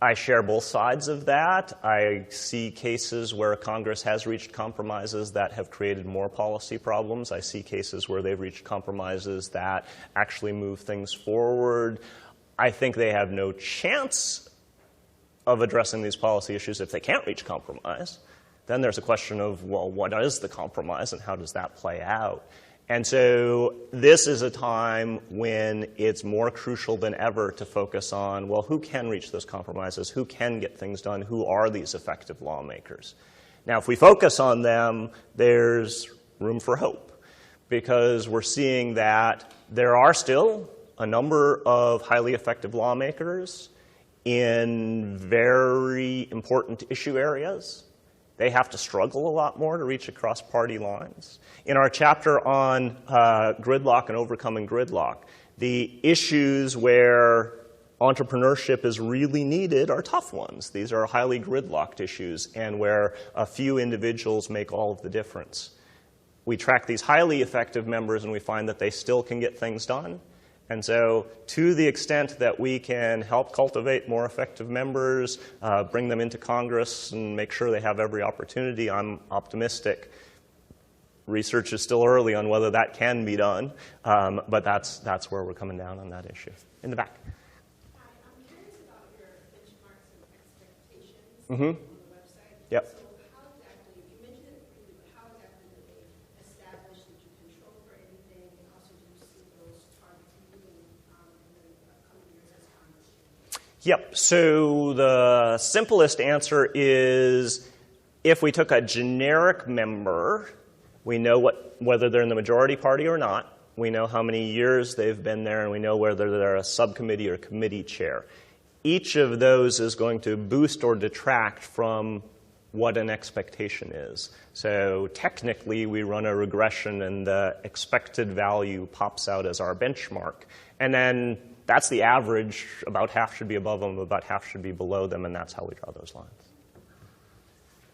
I share both sides of that. I see cases where Congress has reached compromises that have created more policy problems. I see cases where they've reached compromises that actually move things forward. I think they have no chance of addressing these policy issues if they can't reach compromise. Then there's a question of, well, what is the compromise and how does that play out? And so this is a time when it's more crucial than ever to focus on, well, who can reach those compromises? Who can get things done? Who are these effective lawmakers? Now, if we focus on them, there's room for hope, because we're seeing that there are still a number of highly effective lawmakers in very important issue areas. They have to struggle a lot more to reach across party lines. In our chapter on gridlock and overcoming gridlock, the issues where entrepreneurship is really needed are tough ones. These are highly gridlocked issues and where a few individuals make all of the difference. We track these highly effective members and we find that they still can get things done. And so to the extent that we can help cultivate more effective members, bring them into Congress and make sure they have every opportunity, I'm optimistic. Research is still early on whether that can be done, but that's where we're coming down on that issue. In the back. Hi, I'm curious about your benchmarks and expectations Mm-hmm. on the website. Yep. So how exactly, you mentioned it briefly, but how exactly do they establish that you control for anything, and also do you see those targets moving in the coming years as Congress changes? Yep. So the simplest answer is if we took a generic member, we know whether they're in the majority party or not. We know how many years they've been there, and we know whether they're a subcommittee or committee chair. Each of those is going to boost or detract from what an expectation is. So technically, we run a regression, and the expected value pops out as our benchmark. And then that's the average. About half should be above them, about half should be below them, and that's how we draw those lines.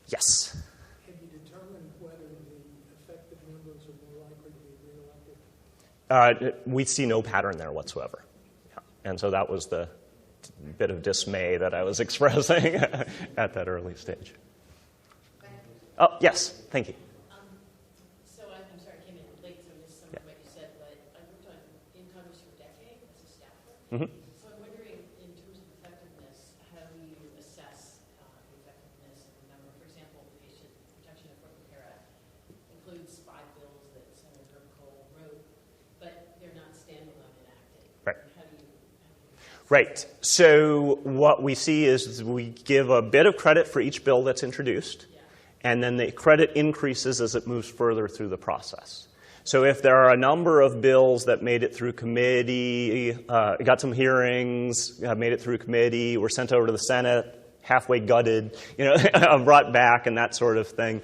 Yes? Can you determine whether the effective members are more likely to be reelected? We see no pattern there whatsoever. Yeah. And so that was the bit of dismay that I was expressing at that early stage. Oh, yes, thank you. So I'm sorry, I came in late, so I missed some of what you said, but I worked in Congress for a decade as a staffer. Mm-hmm. So I'm wondering, in terms of effectiveness, how do you assess the effectiveness of the number? For example, the Patient Protection and Affordable Care Act includes 5 bills that Senator Cole wrote, but they're not standalone enacted. Right. How do you Right. So what we see is we give a bit of credit for each bill that's introduced, and then the credit increases as it moves further through the process. So if there are a number of bills that made it through committee, got some hearings, made it through committee, were sent over to the Senate, halfway gutted, brought back and that sort of thing,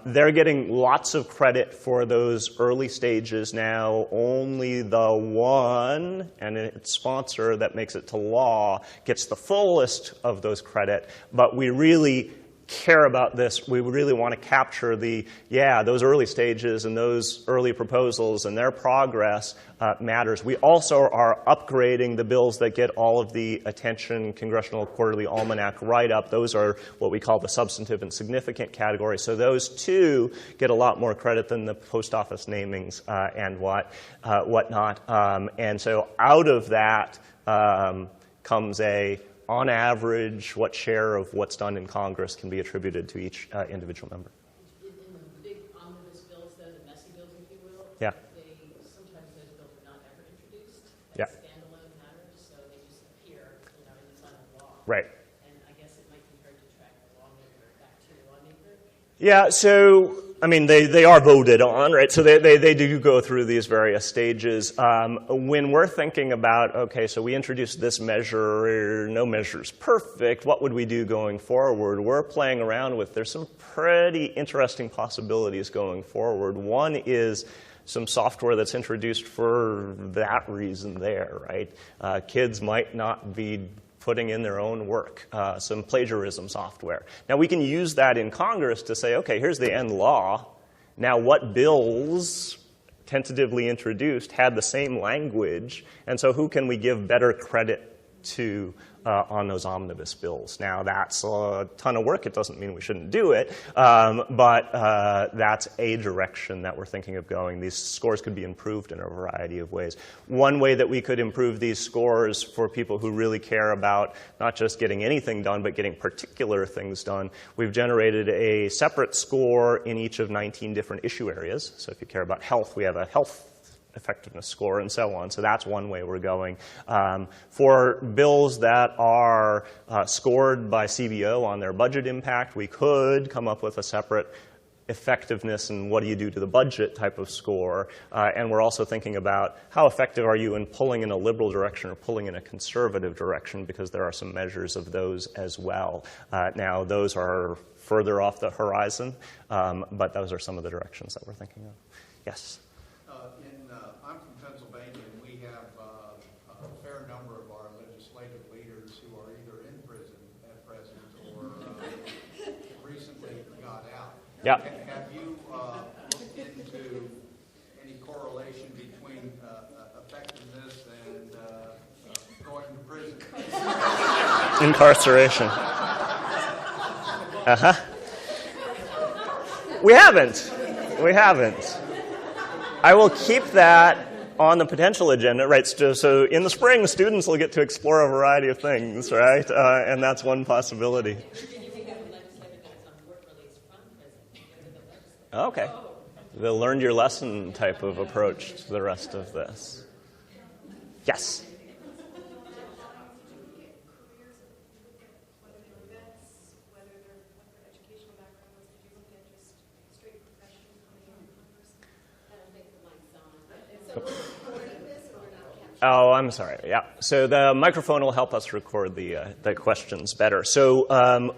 they're getting lots of credit for those early stages now. Only the one and its sponsor that makes it to law gets the fullest of those credit, but we really care about this. We really want to capture those early stages and those early proposals, and their progress matters. We also are upgrading the bills that get all of the attention, Congressional Quarterly Almanac write-up. Those are what we call the substantive and significant category. So those too get a lot more credit than the post office namings and whatnot. And so out of that comes a on average, what share of what's done in Congress can be attributed to each individual member. In the big omnibus bills, though, the messy bills, if you will, Yeah. sometimes those bills are not ever introduced as Yeah. standalone matters, so they just appear, in the final law. Right. And I guess it might be hard to track the lawmaker back to the lawmaker. Yeah, so, I mean, they are voted on, right? So they do go through these various stages. When we're thinking about, okay, so we introduced this measure, no measure's perfect, what would we do going forward? We're playing around with, there's some pretty interesting possibilities going forward. One is some software that's introduced for that reason there, right? Kids might not be putting in their own work, some plagiarism software. Now, we can use that in Congress to say, okay, here's the end law. Now, what bills tentatively introduced had the same language, and so who can we give better credit to on those omnibus bills? Now, that's a ton of work. It doesn't mean we shouldn't do it, but that's a direction that we're thinking of going. These scores could be improved in a variety of ways. One way that we could improve these scores for people who really care about not just getting anything done, but getting particular things done, we've generated a separate score in each of 19 different issue areas. So if you care about health, we have a health effectiveness score, and so on. So that's one way we're going. For bills that are scored by CBO on their budget impact, we could come up with a separate effectiveness and what do you do to the budget type of score. And we're also thinking about how effective are you in pulling in a liberal direction or pulling in a conservative direction, because there are some measures of those as well. Now, those are further off the horizon, but those are some of the directions that we're thinking of. Yes? I'm from Pennsylvania, and we have a fair number of our legislative leaders who are either in prison at present or recently got out. Yeah. Have you looked into any correlation between effectiveness and going to prison? Incarceration. Uh-huh. We haven't. We haven't. I will keep that on the potential agenda, right? So in the spring, students will get to explore a variety of things, right? And that's one possibility. Okay. The learned your lesson type of approach to the rest of this. Yes? Oh, I'm sorry. Yeah. So the microphone will help us record the questions better. So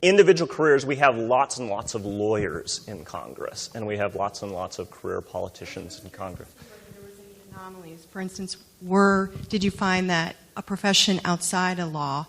individual careers, we have lots and lots of lawyers in Congress, and we have lots and lots of career politicians in Congress. There was any anomalies. For instance, did you find that a profession outside of law,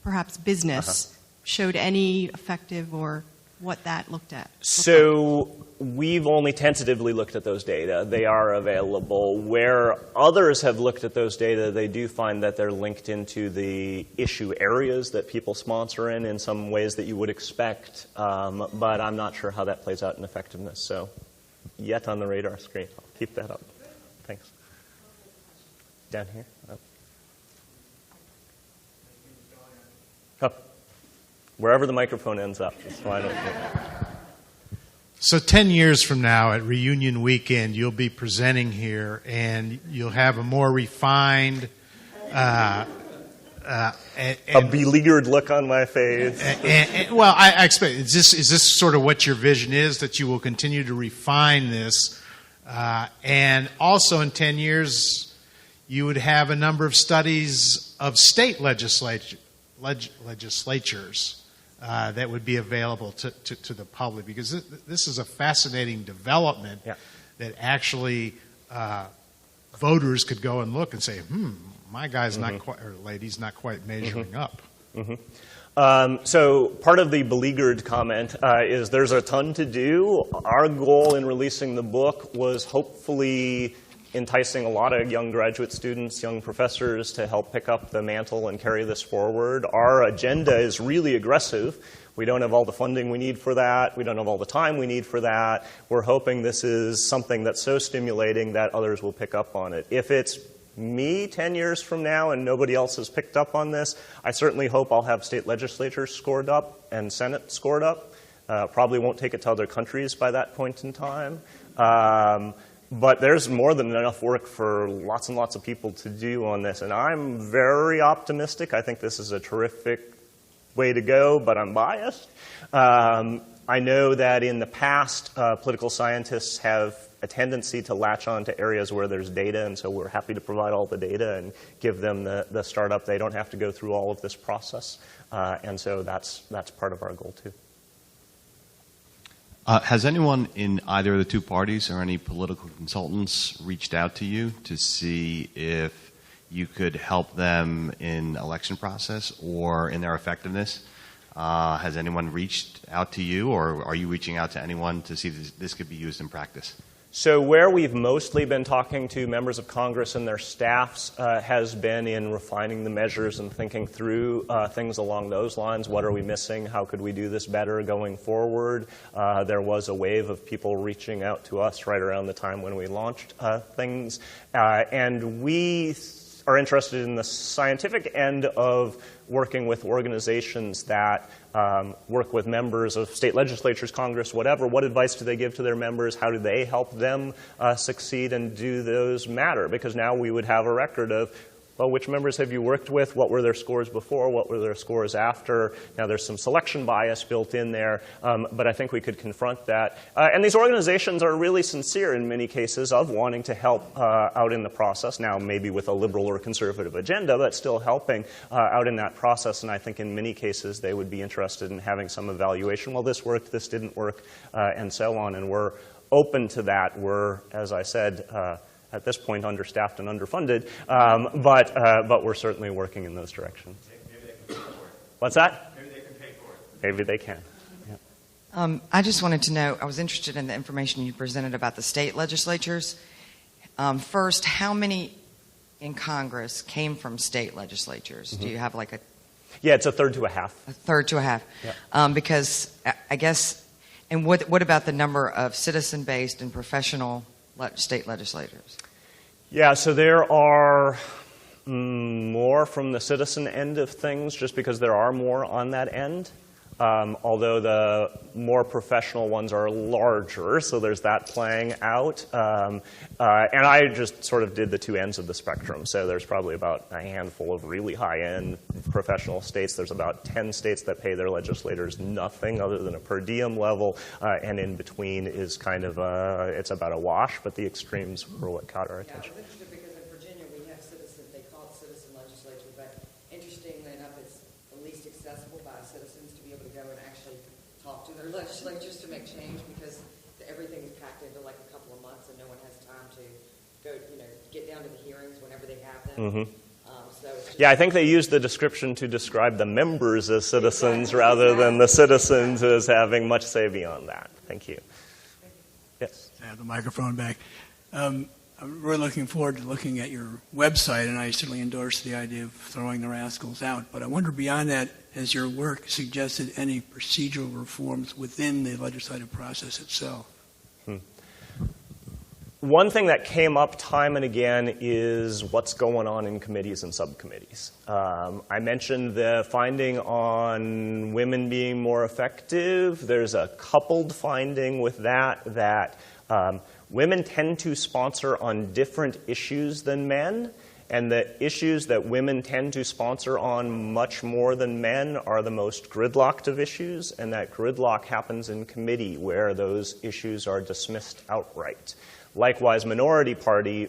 perhaps business, showed any effective or what that looked at? So we've only tentatively looked at those data. They are available. Where others have looked at those data, they do find that they're linked into the issue areas that people sponsor in some ways that you would expect, but I'm not sure how that plays out in effectiveness. So yet on the radar screen. I'll keep that up. Thanks. Down here. Oh. Wherever the microphone ends up is fine with me. So 10 years from now at reunion weekend, you'll be presenting here, and you'll have a more refined, a beleaguered look on my face. Well, I expect, is this sort of what your vision is, that you will continue to refine this? And also in 10 years, you would have a number of studies of state legislatures that would be available to the public, because this is a fascinating development that actually voters could go and look and say, my guy's not quite, or lady's not quite measuring up. So part of the beleaguered comment is there's a ton to do. Our goal in releasing the book was hopefully enticing a lot of young graduate students, young professors to help pick up the mantle and carry this forward. Our agenda is really aggressive. We don't have all the funding we need for that. We don't have all the time we need for that. We're hoping this is something that's so stimulating that others will pick up on it. If it's me 10 years from now and nobody else has picked up on this, I certainly hope I'll have state legislatures scored up and Senate scored up. Probably won't take it to other countries by that point in time. But there's more than enough work for lots and lots of people to do on this. And I'm very optimistic. I think this is a terrific way to go, but I'm biased. I know that in the past, political scientists have a tendency to latch on to areas where there's data, and so we're happy to provide all the data and give them the startup. They don't have to go through all of this process. And so that's part of our goal, too. Has anyone in either of the two parties or any political consultants reached out to you to see if you could help them in election process or in their effectiveness? Has anyone reached out to you, or are you reaching out to anyone to see if this could be used in practice? So where we've mostly been talking to members of Congress and their staffs has been in refining the measures and thinking through things along those lines. What are we missing? How could we do this better going forward? There was a wave of people reaching out to us right around the time when we launched things. And we are interested in the scientific end of working with organizations that work with members of state legislatures, Congress, whatever. What advice do they give to their members? How do they help them succeed, and do those matter? Because now we would have a record of, well, which members have you worked with? What were their scores before? What were their scores after? Now, there's some selection bias built in there, but I think we could confront that. And these organizations are really sincere in many cases of wanting to help out in the process. Now, maybe with a liberal or conservative agenda, but still helping out in that process. And I think in many cases they would be interested in having some evaluation. Well, this worked, this didn't work, and so on. And we're open to that. We're, as I said, at this point, understaffed and underfunded, but we're certainly working in those directions. Maybe they can pay for it. What's that? Maybe they can pay for it. Maybe they can. Yeah. I just wanted to know, I was interested in the information you presented about the state legislatures. First, how many in Congress came from state legislatures? Mm-hmm. Do you have like a... Yeah, it's a third to a half. A third to a half. Yeah. Because I guess, and what about the number of citizen-based and professional state legislators? Yeah, so there are more from the citizen end of things just because there are more on that end. Although the more professional ones are larger, so there's that playing out. And I just sort of did the two ends of the spectrum. So there's probably about a handful of really high-end professional states. There's about 10 states that pay their legislators nothing other than a per diem level. And in between is kind of, it's about a wash, but the extremes were what caught our attention. Yeah, I was interested because in Virginia we have citizen, they call it citizen legislature, but interestingly enough it's the least accessible by citizens to be able to go and actually talk to their legislatures to make change because everything is packed into like a couple of months and no one has time to go, get down to the hearings whenever they have them. Mm-hmm. So it's just yeah, I think they use the description to describe the members as citizens rather than the citizens as having much say beyond that. Thank you. Yes. I have the microphone back. I'm really looking forward to looking at your website, and I certainly endorse the idea of throwing the rascals out. But I wonder, beyond that, has your work suggested any procedural reforms within the legislative process itself? One thing that came up time and again is what's going on in committees and subcommittees. I mentioned the finding on women being more effective. There's a coupled finding with that women tend to sponsor on different issues than men, and the issues that women tend to sponsor on much more than men are the most gridlocked of issues, and that gridlock happens in committee where those issues are dismissed outright. Likewise, minority party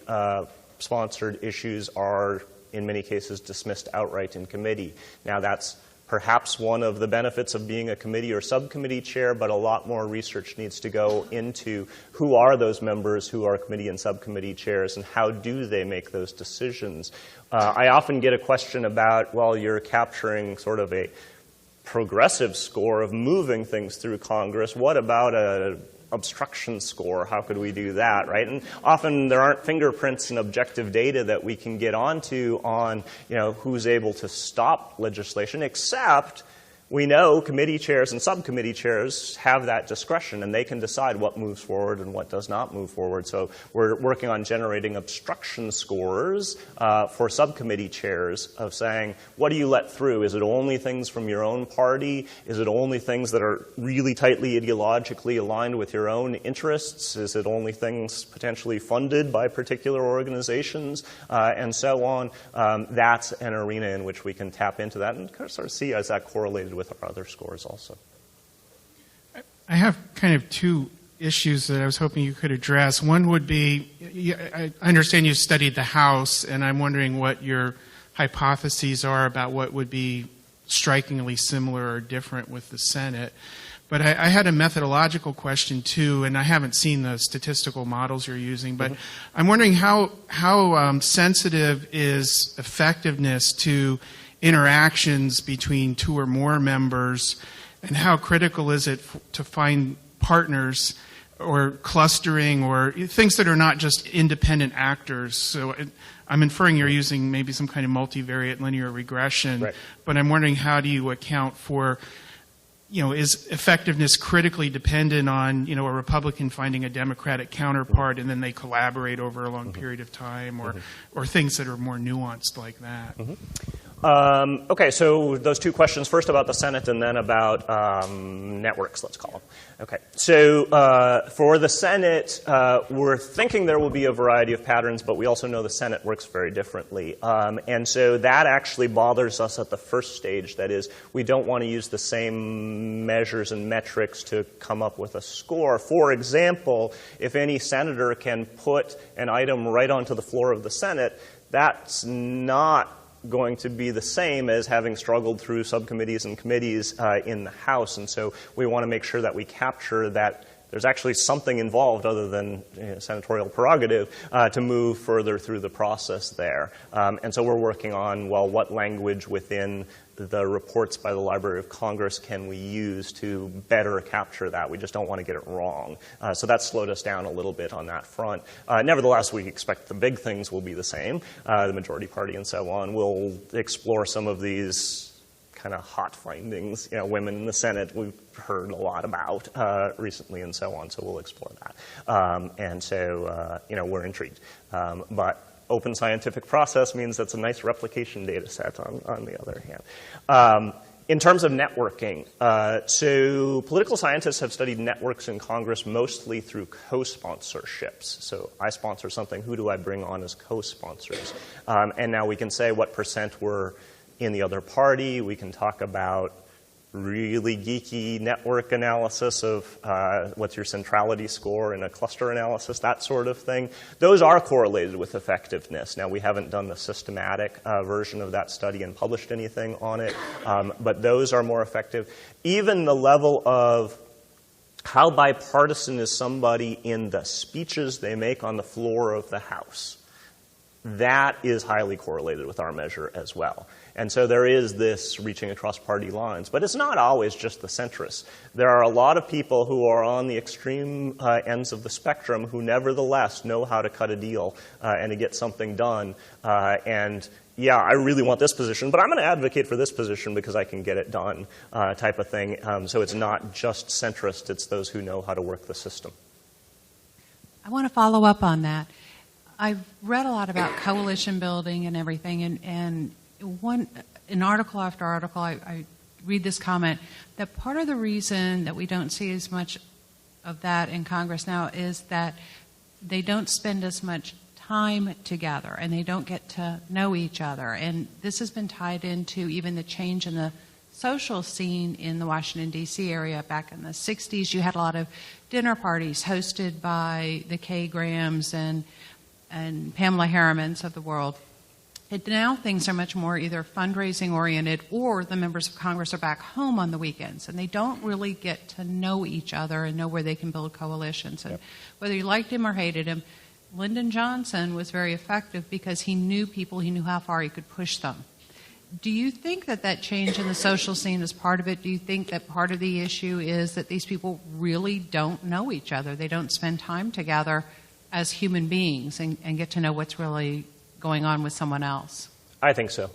sponsored issues are, in many cases, dismissed outright in committee. Now, that's perhaps one of the benefits of being a committee or subcommittee chair, but a lot more research needs to go into who are those members who are committee and subcommittee chairs and how do they make those decisions. I often get a question about, well, you're capturing sort of a progressive score of moving things through Congress. What about a obstruction score? How could we do that, right? And often there aren't fingerprints and objective data that we can get onto on, who's able to stop legislation, except we know committee chairs and subcommittee chairs have that discretion, and they can decide what moves forward and what does not move forward. So we're working on generating obstruction scores for subcommittee chairs of saying, what do you let through? Is it only things from your own party? Is it only things that are really tightly ideologically aligned with your own interests? Is it only things potentially funded by particular organizations? And so on. That's an arena in which we can tap into that and sort of see as that correlated with our other scores also. I have kind of two issues that I was hoping you could address. One would be, I understand you studied the House, and I'm wondering what your hypotheses are about what would be strikingly similar or different with the Senate. But I had a methodological question, too, and I haven't seen the statistical models you're using, but I'm wondering how sensitive is effectiveness to interactions between two or more members, and how critical is it to find partners or clustering or things that are not just independent actors? So I'm inferring you're using maybe some kind of multivariate linear regression, right. But I'm wondering how do you account for, is effectiveness critically dependent on, a Republican finding a Democratic counterpart and then they collaborate over a long period of time, or things that are more nuanced like that? Okay, so those two questions, first about the Senate and then about networks, let's call them. Okay, so for the Senate, we're thinking there will be a variety of patterns, but we also know the Senate works very differently. And so that actually bothers us at the first stage. That is, we don't want to use the same measures and metrics to come up with a score. For example, if any senator can put an item right onto the floor of the Senate, that's not going to be the same as having struggled through subcommittees and committees in the House. And so we want to make sure that we capture that there's actually something involved other than senatorial prerogative to move further through the process there. And so we're working on, what language within the reports by the Library of Congress can we use to better capture that? We just don't want to get it wrong. So that slowed us down a little bit on that front. Nevertheless, we expect the big things will be the same, the majority party and so on. We'll explore some of these kind of hot findings, women in the Senate we've heard a lot about recently and so on, so we'll explore that. And so, we're intrigued. But open scientific process means that's a nice replication data set on the other hand. In terms of networking, so political scientists have studied networks in Congress mostly through co-sponsorships. So I sponsor something, who do I bring on as co-sponsors? And now we can say what percent were in the other party. We can talk about really geeky network analysis of what's your centrality score in a cluster analysis, that sort of thing. Those are correlated with effectiveness. Now, we haven't done the systematic version of that study and published anything on it, but those are more effective. Even the level of how bipartisan is somebody in the speeches they make on the floor of the House, that is highly correlated with our measure as well. And so there is this reaching across party lines. But it's not always just the centrists. There are a lot of people who are on the extreme ends of the spectrum who nevertheless know how to cut a deal and to get something done. And yeah, I really want this position, but I'm going to advocate for this position because I can get it done type of thing. So it's not just centrist. It's those who know how to work the system. I want to follow up on that. I've read a lot about coalition building and everything, and in article after article, I read this comment that part of the reason that we don't see as much of that in Congress now is that they don't spend as much time together and they don't get to know each other. And this has been tied into even the change in the social scene in the Washington, D.C. area. Back in the 60s, you had a lot of dinner parties hosted by the Kay Grahams and Pamela Harrimans of the world. And now things are much more either fundraising oriented or the members of Congress are back home on the weekends and they don't really get to know each other and know where they can build coalitions. And whether you liked him or hated him, Lyndon Johnson was very effective because he knew people, he knew how far he could push them. Do you think that change in the social scene is part of it? Do you think that part of the issue is that these people really don't know each other? They don't spend time together as human beings and get to know what's really going on with someone else? I think so.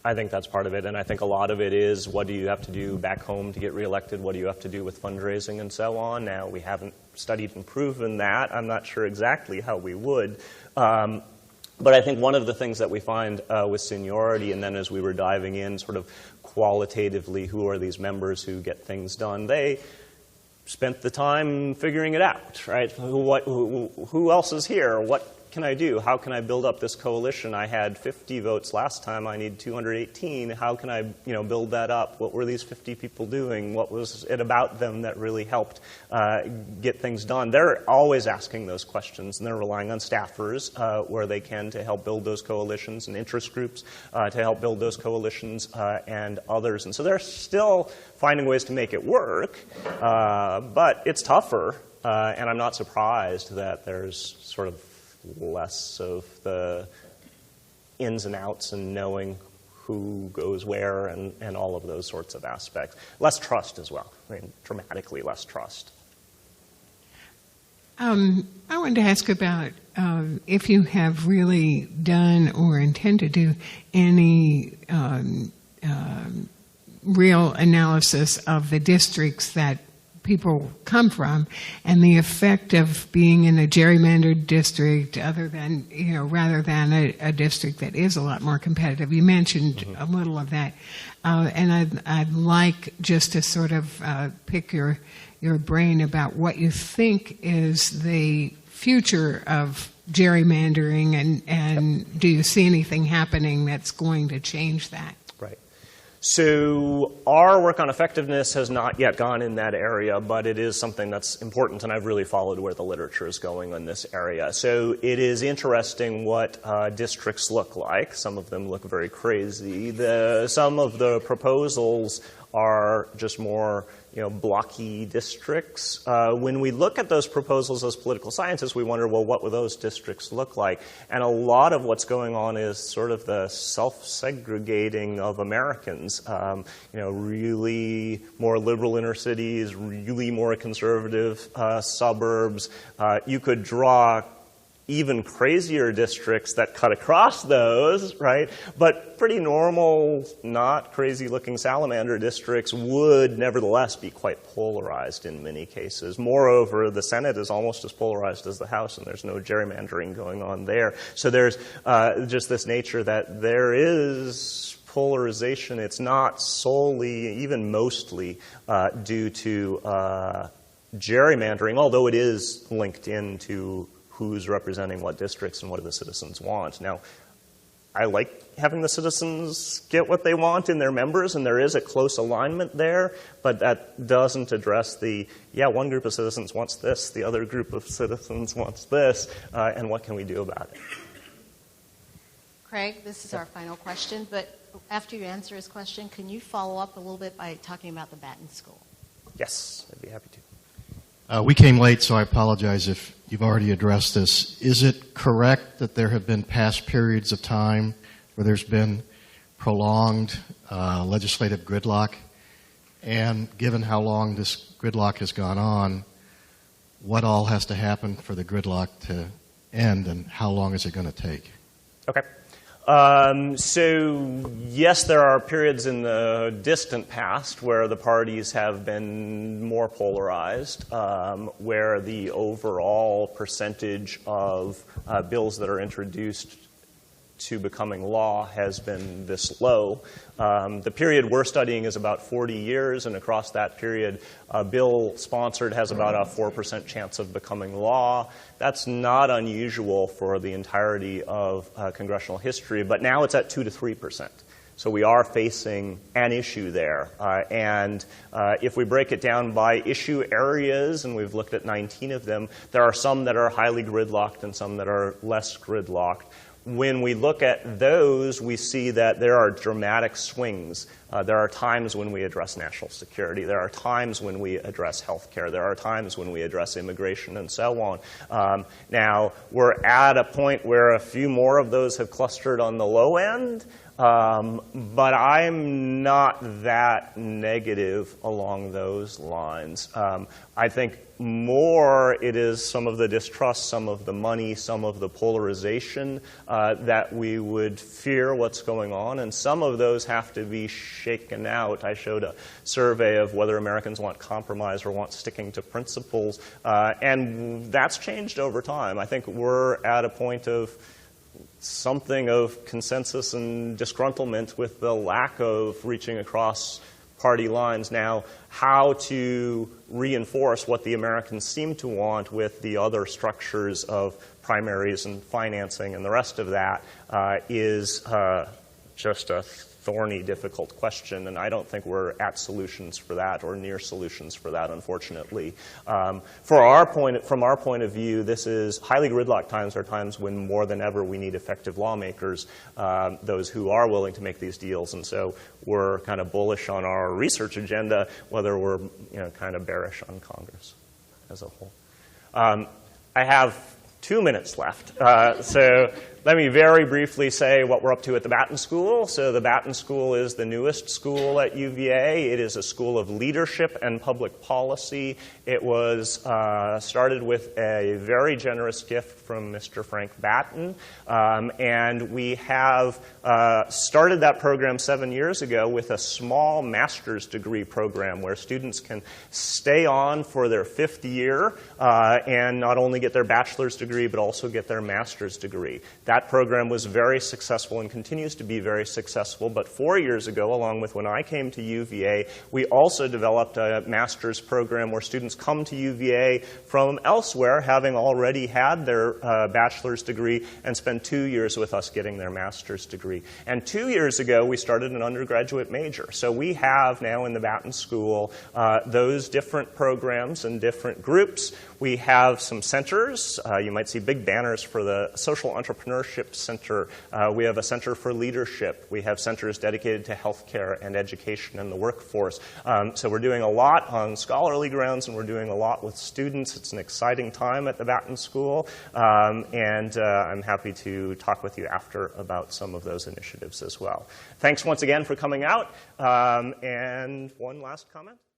I think that's part of it, and I think a lot of it is what do you have to do back home to get reelected, what do you have to do with fundraising and so on. Now, we haven't studied and proven that. I'm not sure exactly how we would. But I think one of the things that we find with seniority, and then as we were diving in sort of qualitatively, who are these members who get things done, they spent the time figuring it out, right? Who else is here? What can I do? How can I build up this coalition? I had 50 votes last time. I need 218. How can I, build that up? What were these 50 people doing? What was it about them that really helped get things done? They're always asking those questions, and they're relying on staffers where they can to help build those coalitions, and interest groups to help build those coalitions, and others. And so they're still finding ways to make it work, but it's tougher, and I'm not surprised that there's sort of less of the ins and outs and knowing who goes where and all of those sorts of aspects. Less trust as well. I mean, dramatically less trust. I wanted to ask about if you have really done or intend to do any real analysis of the districts that people come from and the effect of being in a gerrymandered district rather than a district that is a lot more competitive. You mentioned a little of that. And I'd like just to sort of pick your brain about what you think is the future of gerrymandering and do you see anything happening that's going to change that? Right. So our work on effectiveness has not yet gone in that area, but it is something that's important, and I've really followed where the literature is going in this area. So it is interesting what districts look like. Some of them look very crazy. Some of the proposals are just more blocky districts. When we look at those proposals as political scientists, we wonder, well, what would those districts look like? And a lot of what's going on is sort of the self-segregating of Americans. Really more liberal inner cities, really more conservative suburbs. You could draw even crazier districts that cut across those, right? But pretty normal, not crazy-looking salamander districts would nevertheless be quite polarized in many cases. Moreover, the Senate is almost as polarized as the House, and there's no gerrymandering going on there. So there's just this nature that there is polarization. It's not solely, even mostly, due to gerrymandering, although it is linked into who's representing what districts and what do the citizens want. Now, I like having the citizens get what they want in their members, and there is a close alignment there, but that doesn't address one group of citizens wants this, the other group of citizens wants this, and what can we do about it? Craig, this is our final question, but after you answer his question, can you follow up a little bit by talking about the Batten School? Yes, I'd be happy to. We came late, so I apologize if you've already addressed this. Is it correct that there have been past periods of time where there's been prolonged legislative gridlock? And given how long this gridlock has gone on, what all has to happen for the gridlock to end, and how long is it going to take? Okay. So, yes, there are periods in the distant past where the parties have been more polarized, where the overall percentage of bills that are introduced to becoming law has been this low. The period we're studying is about 40 years, and across that period, a bill sponsored has about a 4% chance of becoming law. That's not unusual for the entirety of congressional history, but now it's at 2 to 3%. So we are facing an issue there. And if we break it down by issue areas, and we've looked at 19 of them, there are some that are highly gridlocked and some that are less gridlocked. When we look at those, we see that there are dramatic swings There are times when we address national security. There are times when we address health care. There are times when we address immigration and so on. Now, we're at a point where a few more of those have clustered on the low end. But I'm not that negative along those lines. I think more it is some of the distrust, some of the money, some of the polarization that we would fear what's going on, and some of those have to be shaken out. I showed a survey of whether Americans want compromise or want sticking to principles, and that's changed over time. I think we're at a point of something of consensus and disgruntlement with the lack of reaching across party lines. Now, how to reinforce what the Americans seem to want with the other structures of primaries and financing and the rest of that is just a thorny, difficult question, and I don't think we're at solutions for that or near solutions for that, unfortunately. From our point of view, this is highly gridlocked times are times when more than ever we need effective lawmakers, those who are willing to make these deals, and so we're kind of bullish on our research agenda, whether we're kind of bearish on Congress as a whole. I have 2 minutes left, so let me very briefly say what we're up to at the Batten School. So the Batten School is the newest school at UVA. It is a school of leadership and public policy. It was started with a very generous gift from Mr. Frank Batten, and we have started that program 7 years ago with a small master's degree program where students can stay on for their 5th year and not only get their bachelor's degree but also get their master's degree. That program was very successful and continues to be very successful, but 4 years ago, along with when I came to UVA, we also developed a master's program where students come to UVA from elsewhere, having already had their bachelor's degree, and spend 2 years with us getting their master's degree. And 2 years ago, we started an undergraduate major. So we have now in the Batten School those different programs and different groups. We have some centers. You might see big banners for the Social Entrepreneurship Center. We have a center for leadership. We have centers dedicated to healthcare and education and the workforce. So we're doing a lot on scholarly grounds, and we're doing a lot with students. It's an exciting time at the Batten School, and I'm happy to talk with you after about some of those initiatives as well. Thanks once again for coming out, and one last comment.